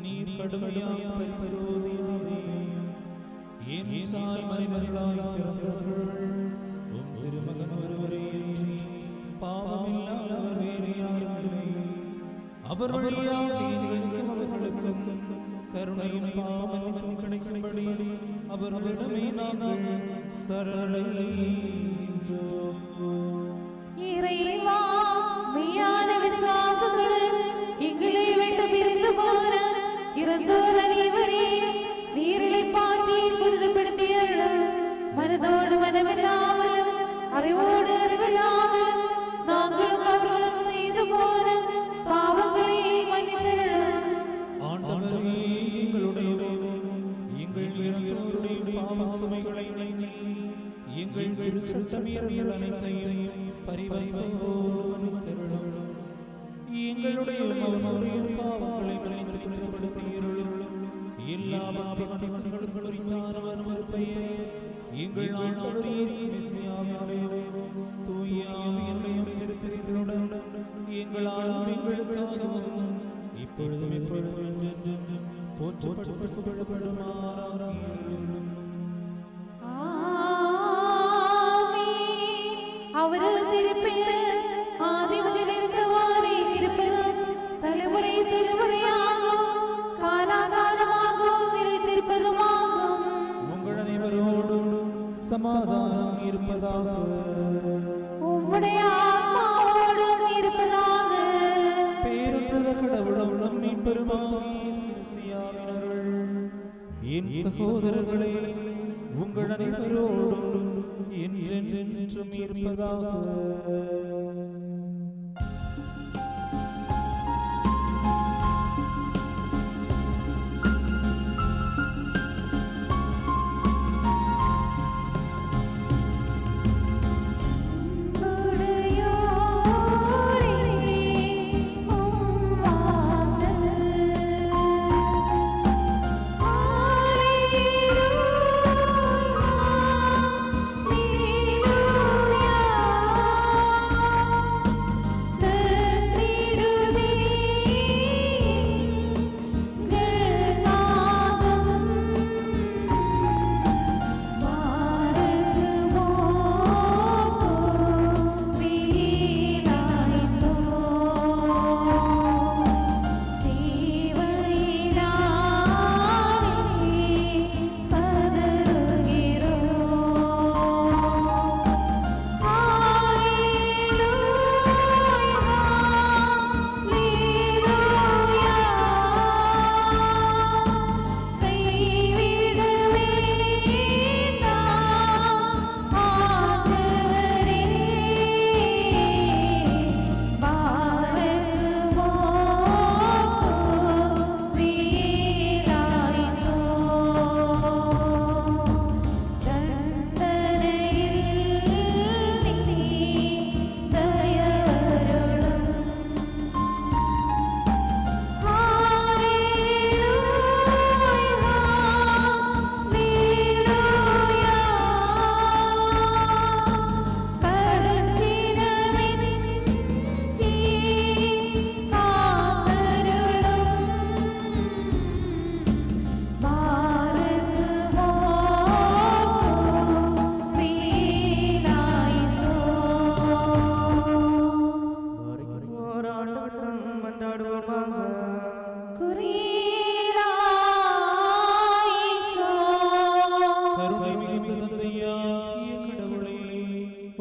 நீர் கடுமையாக பரிசோதியாதே. ஏனென்றால் மனிதர்களாய் பிறந்தவர்கள் உம் திருமகன் ஒருவரே அன்றி பாவமில்லாதவர் வேறு யாரும் இல்லை. அவர் வழியாக எங்களுக்கும் அவர்களுக்கும் கருணையும் பாவமன்னிப்பும் கிடைக்கும்படி அவர்களிடமே நாங்கள் சரணடைகின்றோம். இறைவா, மெய்யான விசுவாசத்துடன் எங்களை விட்டு பிரிந்து போன இறந்தோர் அனைவரையும் நீரிழைப்பாற்றி புனிதப்படுத்தியருளும். மனதோடு மனமில்லாமலும் அறிவோடு அறிவில்லாமலும் நாங்களும் அவர்களும் செய்து போன பாவங்களை மன்னித்தருளும். ஆண்டவரே, எங்களுடைய எங்கள் இறந்தோருடைய பாவ சுமைகளை நீக்கி எங்கள் திருச்சட்டமீறல்கள் அனைத்தையும் பரிவரிப்போடு மன்னித்தருளும். எங்களுடைய அவர்களுடைய பாவங்களை மன்னித்து புனிதப்படுத்தியருளும். எல்லா பக்தி வணக்கங்களுக்கு உரித்தானவர் திருப்பெயர் எங்கள் ஆண்டவர் இயேசு மெசியாவினுடைய தூய ஆவியினுடைய திருப்பெயர்களுடன் எங்களாலும் எங்களுக்காகவும் இப்பொழுதும் எப்பொழுதும் என்றென்றும் போற்றப்பட்டு புகழப்படுமாறாகியருளும். ஆமென். அவரது திருப்பெயர் ஆதி முதலிருந்தவாறே இருப்பதும் தலைமுறை தலைமுறையாகவும் காலாகாலமாகவும் நிலைத்திருப்பதுமாகும். உங்கள் அனைவரோடும் சமாதானம் இருப்பதாக. உம்முடைய ஆத்மாவோடும் இருப்பதாக. பேருன்னத கடவுளும் நம்மை பெருமாகிய இயேசு மெசியாவினருள் என் சகோதரர்களே, உங்கள் அனைவரோடும் என்றென்றும் இருப்பதாக.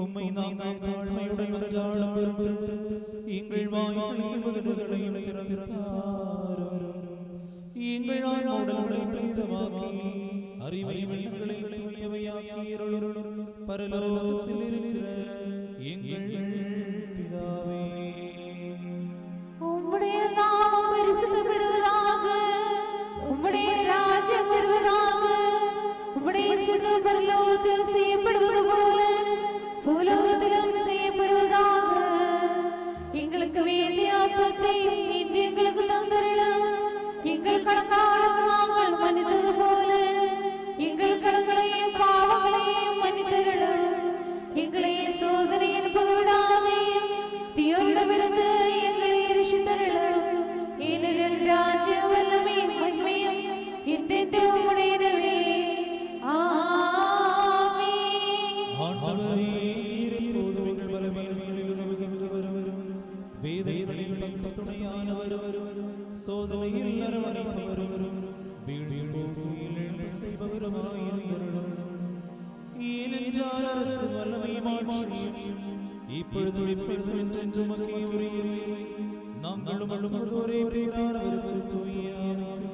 உம்மை நாங்கள் தாழ்மையுடன் மன்றாடும் பொருட்டு எங்கள் வாய்களையும் உதடுகளையும் திறந்தாரும் எங்கள் ஆன்மா உடல்களை புனிதமாக்கி அறிவை வெள்ளங்களை தூயவையாக்கியருளும் பரலோகத்தில் இருக்கிற எங்கள் பிதாவே, உம்முடைய நாமம் பரிசுத்தப்படுவதாக, உம்முடைய ராஜ்யம் வருவதாக, உம்முடைய சித்தம் பரலோகத்தில் செய்யப்படுவது போல பூலோகத்திலும் செய்யப்படுவதாக. எங்களுக்கு வேண்டிய அப்பத்தை இன்று எங்களுக்கு தந்தருளும். எங்கள் கடன்காரருக்கு நாங்கள் மன்னித்தது போல எங்கள் கடன்களையும் பாவங்களையும் மன்னித்தருளும். எங்களை சோதனையில் புகவிடாதே, தீயோரிடமிருந்து எங்களை ரட்சித்தருளும். ஏனெனில் ராஜ்யம் வல்லமை மகிமையும் என்றென்றும் உம்முடையதே. ஆமென். ஆண்டவரே, நீர் எப்போதும் எங்கள் பலவீனங்களில் உதவுகின்றவரும், வேதனைகளில் பக்க துணையானவரும், சோதனையில் அரவணைப்பவரும், வீழ்ந்து போகையில் எழுந்து செய்பவருமாயிருந்தருளும். ஏனென்றால் அரசு வல்லமையும் ஆட்சியும் இப்பொழுதும் எப்பொழுதும் என்றென்றும் உமக்கே உரியவை. நாங்களும் ஒரே பேரானவருக்கு தூய ஆவிக்கு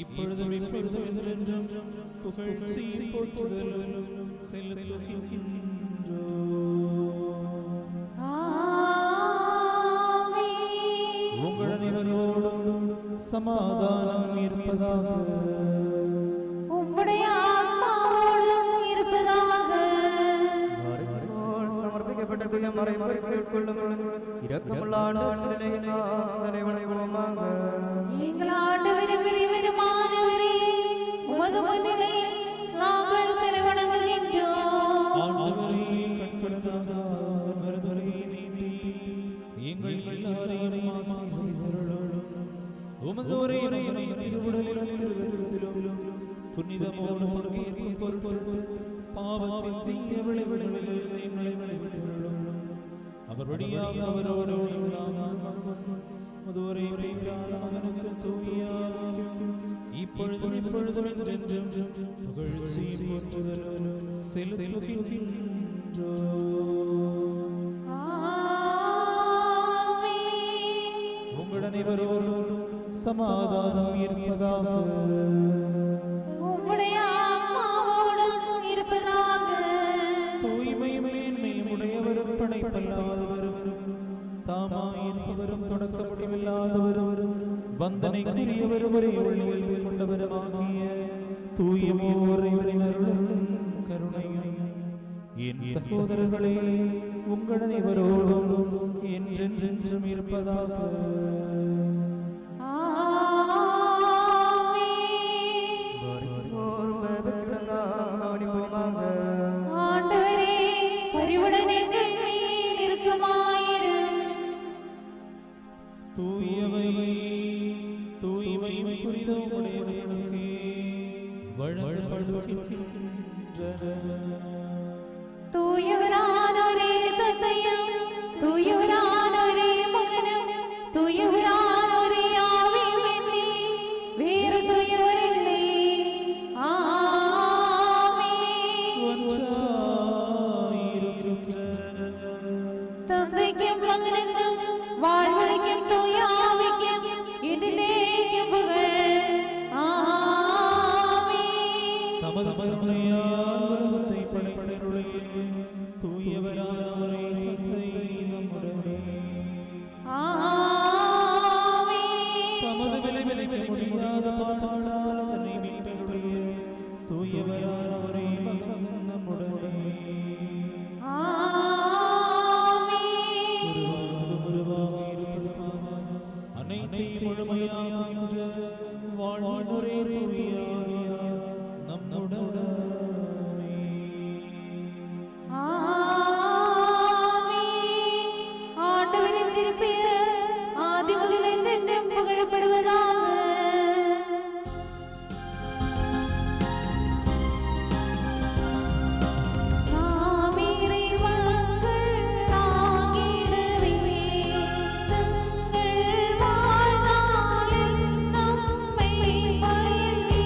இப்பொழுதும் எப்பொழுதும் என்றென்றும் புகழ்ச்சியும் போற்றுதலும் செலுத்துகின்றோம். ஆமென். உங்கள் அனைவரோடும் சமாதானம் இருப்பதாக. உம்முடைய ஆத்மாவோடும் இருப்பதாக. சமர்ப்பிக்கப்பட்ட தூய மறைமுறைகளை உட்கொள்ளும் இரக்கமுள்ள ஆண்டவரே, நாம் தலைவணங்குவோமாக. எங்கள் ஆண்டவரும் இறைவனுமானவரே, உமது முன்னிலையில் நாங்கள் தலைவணங்குகின்றோம். ஆண்டவரே, கற்பனமாக வருதுரையை நீட்டி எங்கள் எல்லாரையும் ஆசீர்வதித்தருளும். உமது ஒரே மகனை திருவுடலிலும் திருரத்தத்திலும் புனிதமோடு பங்கேற்கும் பொருட்டு பாவத்தின் தீய விளைவுகளிலிருந்து எங்களை விளைவித்தருளும். அவர் வழியாக அவரோடு உமது ஒரே பேரான மகனுக்கு தூய ஆவிக்கும் இப்பொழுதும் எப்பொழுதும் என்றென்றும் புகழ்ச்சியும் போற்றுதலும் செலுத்துகின்றோம். ஆமென். உங்கள் அனைவரோடும் சமாதானம் இருப்பதாக. உம்முடைய ஆத்மாவோடும் இருப்பதாக. தூய்மையும் மேன்மையும் உடையவரும் படைப்பல்லாதவரும் தாமாயிருப்பவரும் தொடக்க முடிவில்லாதவரும் வந்தனைக்குரியவரும் ஒரே இயல்பு கொண்டவருமாகிய தூயமோர் இவரின் அருளும் கருணையும் என் சகோதரர்களே உங்கள் அனைவரோடும் என்றென்றும் இருப்பதாக. ஆண்டவரே, பரிவுடன் எங்கள் மேல் இரக்கமாயிரும். தூயவை தூய்மையும் புரிதலும் உடையவர்களுக்கே வழங்கப்படுகின்றன. தூயவரானோரே தந்தையும், தூயவரானோரே மகனும், தூயவரானோரே ஆவியும் என்னே, வேறு தூயவரில்லை. ஆமென். ஒன்றாயிருக்கின்ற தந்தைக்கும் மகனுக்கும் வாழ்வழிக்கும் தூய ஆவிக்கும் என்றென்றைக்கும் புகழ். ஆமென். தமது கருணையால் உலகத்தை படைத்தருளிய தூயவரானவரே தந்தை நம்முடனே ஆமென். தமது விலைமதிக்க முடியாத பாடால் அதனை மீட்டருளிய தூயவரானவரே மகன் நம்முடனே ஆமென். உருவாக இருப்பதுமான அனைத்தையும் முழுமையாகின்ற வாழ்வின் ஒரே தூயாவியார் நம்முடனே ஆமென். ஆண்டவரின் திருப்பெயர் ஆதி முதல் என்றென்றும் புகழப்படுவதாக. நாம் இறைமக்கள் ஆகிடவே தங்கள் வாழ்நாளில் நம்மை பயந்தே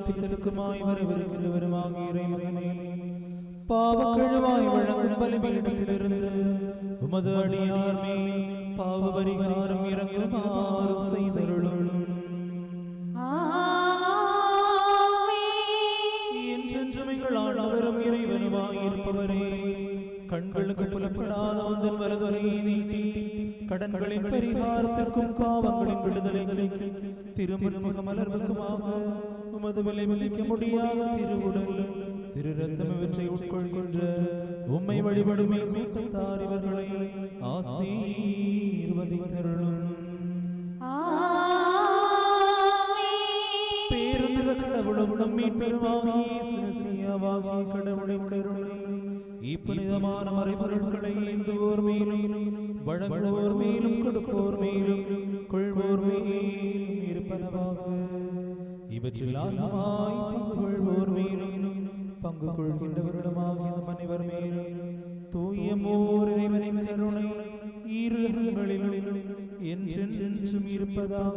ഉയർപ്പിത്തലുക്കുമായി വരവിരിക്കുന്നവരുമാകിയ ഇறைമകനേ, പാവക്കഴുവായി വഴങ്ങും ബലിപീഠത്തിലിருந்து உமது அடியார் மேல் பாவ பரிகாரம் இறங்குமாறு செய்தருளும். என்றென்றும் எங்கள் ஆண்டவரும் இறைவனுமாயிருப்பவரே, கண்களுக்கு புலப்படாத உந்தன் வலதுகை நீட்டி கடன்களின் பரிகாரத்திற்கும் பாவங்களின் விடுதலைக்கும் திருமுக மலர்வுக்குமாக உமது விலை மதிக்க முடியாத திருவுடல் திரு ரத்தம் இவற்றை உட்கொள்கின்ற உம்மை வழிபடும் கூட்டத்தார் இவர்களை ஆசீர்வதித்தருளும். பேருமித கடவுளும் நம்மை பெருமாகிய சினசியாவாகிய கடவுளின் கருணை இப்புனிதமான மறைபொருட்களை ஏந்துவோர் மேலும் வழங்குவோர் மேலும் கொடுப்போர் மேலும் கொள்வோர் மேலும் இருப்பனவாக. இவற்றில் ஆர்வமாய் பங்கு கொள்வோர் மேலும் பங்கு கொள்கின்றவரிடமாகிய மனிதர் மேலும் தூய மோர் இறைவனின் கருணை ஈருலகங்களிலும் என்றென்றும் இருப்பதாக.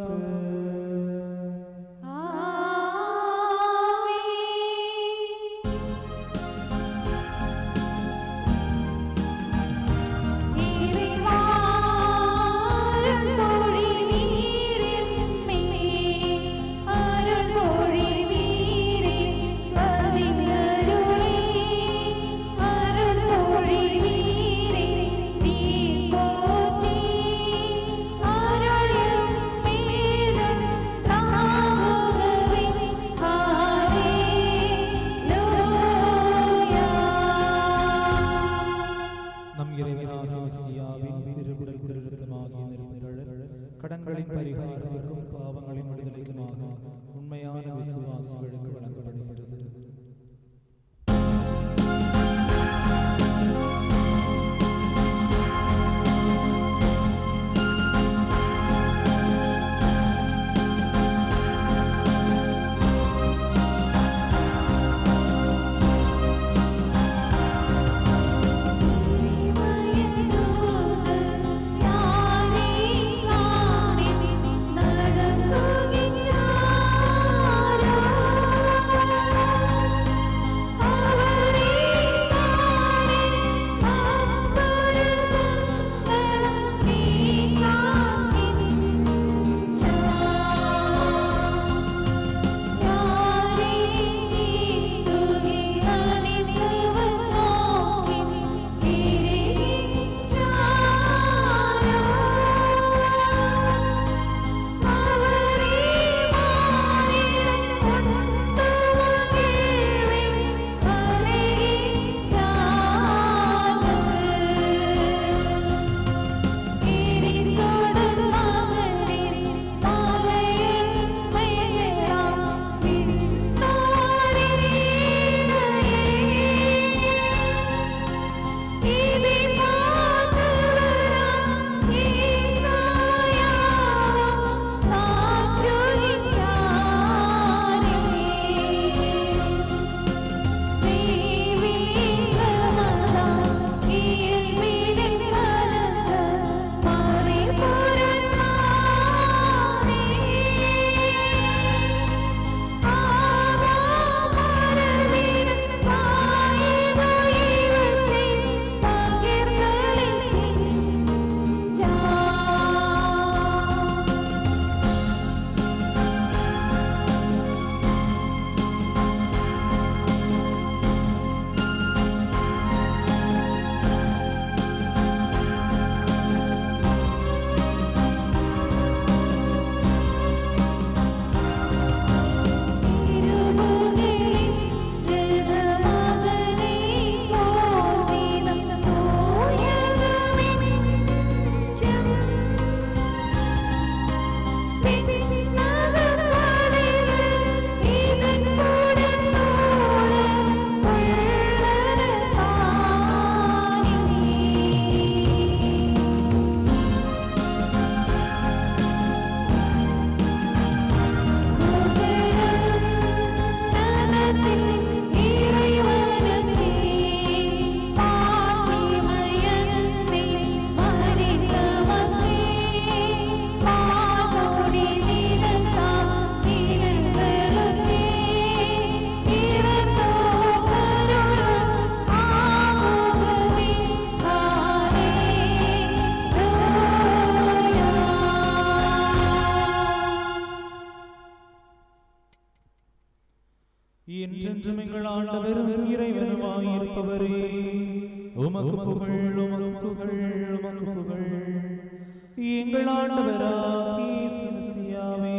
கடன்களின் பரிகாரத்திற்கும் பாவங்களின் விடுதலைக்குமாக உண்மையான விசுவாசிகளுக்கு வழங்கப்படுகிறது. நடக்குகின்றாரோ இறைவனுமாயிருப்பவரே, உமக்கு புகழ், உமக்கு புகழ், உமக்கு புகழ். எங்கள் ஆண்டவராகிய இயேசு மெசியாவே,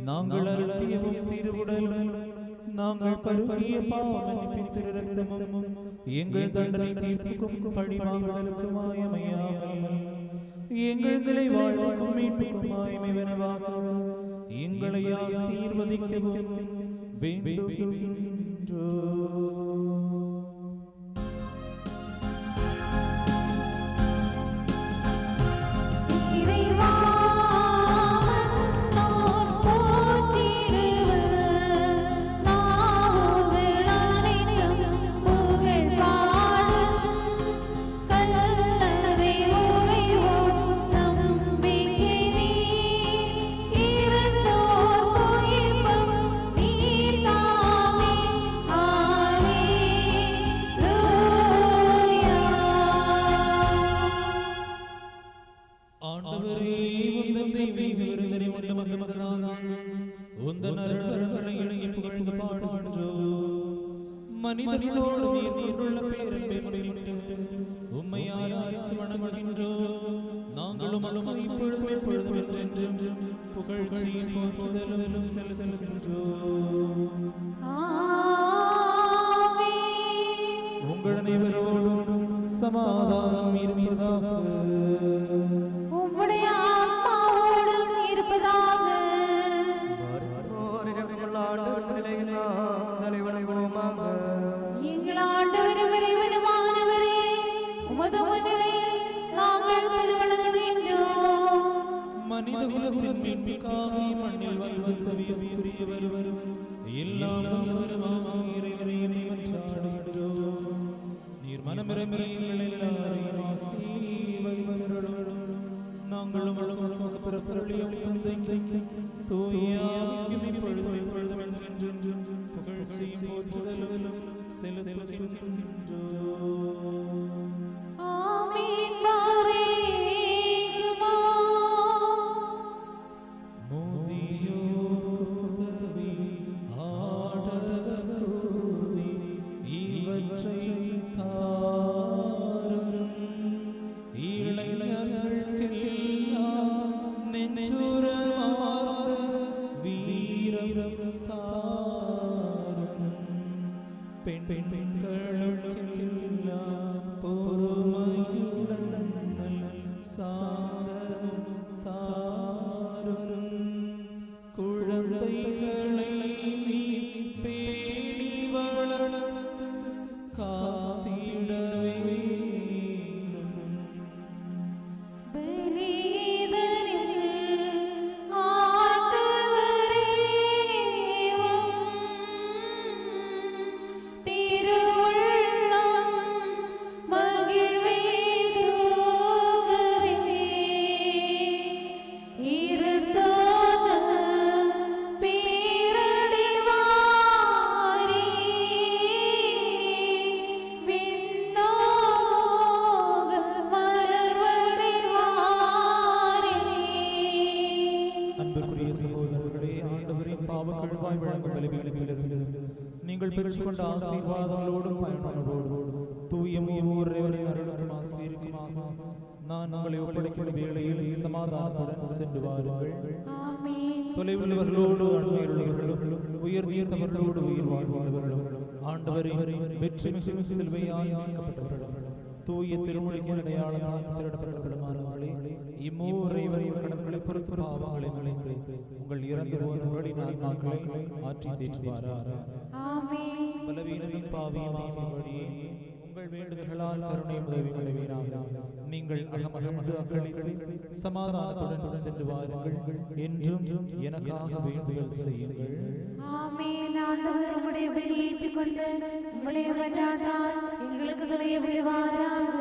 நாங்கள் அருந்தியவும் திருவுடலும் நாங்கள் பருகிய பாவ மன்னிப்பின் திரு இரத்தமும் எங்கள் தண்டனை தீர்ப்புக்கும் பழிவாங்குதலுக்குமாயமையாமல் எங்கள் நிலை வாழ்வுக்கும் மீட்புக்குமாயமைவனவாக எங்களை ஆசீர்வதிக்கவும் வேண்டுகின்றோம். மனிதர்களோடு நீர் கொண்டுள்ள பேரன்பை முன்னிட்டு உம்மை ஆராதித்து வணங்குகின்றோம். நாங்களும் இப்பொழுதும் எப்பொழுதும் என்றென்றும் புகழ்ச்சியும் போற்றுதலும் செலுத்துகின்றோம். உங்கள் அனைவரோடும் சமாதானம் இருப்பதாக. உம்முடைய ஆத்மாவோடும் இருப்பதாக. எங்கள் ஆண்டவரும் இறைவனுமானவரே, உமது முன்னிலையில் நாங்கள் திருவணங்குகின்றோம். மனித குலத்தின் மீட்புக்காக மண்ணில் வந்து தவியவரும் எல்லாம் வல்லவருமாகிய இறைவனை மன்றாடுகின்றோம். நீர் மனமிரம்பி எங்கள் எல்லாரையும் ஆசீர்வதித்தருளும். நாங்களும் பிறப்பருளியும் தந்தைக்கு தூய ஆவிக்கும் இப்பொழுதும் எப்பொழுதும் என்றென்றும் புகழ்ச்சியும் போற்றுதலும் செலுத்துகின்றோம். ஆமென். பாரேகுமா. முதியோர் உதவி ஆடவர் கூதி இவற்றை தாரும். இளைஞர்களுக்கெல்லாம் நெஞ்சுரமார்ந்த வீரம் தாரும். பெண்களுக்கெல்லாம் பொறுமையுடன் சாந்தமும் தாரும். குழந்தைகளை நீ பேணி வளர்த்து காத்திட வேண்டும். நீங்கள் பெற்றுக்கொண்ட ஆசீர்வாதங்களோடும் பயனுள்ளதோடும் தூய மூவரின் அருளுக்கும் ஆசீர்வாதமாக நான் உங்களை ஒப்படைக்கும் வேளையில் சமாதானத்துடன் சென்று வாருங்கள். தொலைவுள்ளவர்களோடு அண்மையுள்ளவர்களும் உயர் நீர்த்தவர்களோடு உயிர் வாழ்கின்றவர்களும் ஆண்டவரின் வெற்றி மிகு சிலுவையால் மீட்கப்பட்டவர்களும் தூய திருமொழியின் அடையாளத்தால் திருடப்பட்டவர்களுமானவர்களே, இம்மூவரைவரின் கடன்களை பொறுத்து பாவங்களை நினைத்து உங்கள் இறந்து போனவர்களின் ஆன்மாக்களை ஆற்றி தேற்றுவாராக. பலவீனமும் பாவியமாகும்படியே உங்கள் வேண்டுதல்களால் கருணை உதவி அடைவீராக. நீங்கள் அகமகிழ்ந்து அக்களித்து சமாதானத்துடன் சென்று வாருங்கள். என்றும் எனக்காக வேண்டுதல் செய்யுங்கள். ஆமென். ஆண்டவர் உம்முடைய பலியை ஏற்றுக்கொண்டு உம்முடைய மன்றாட்டால் எங்களுக்கு துணை புரிவாராக.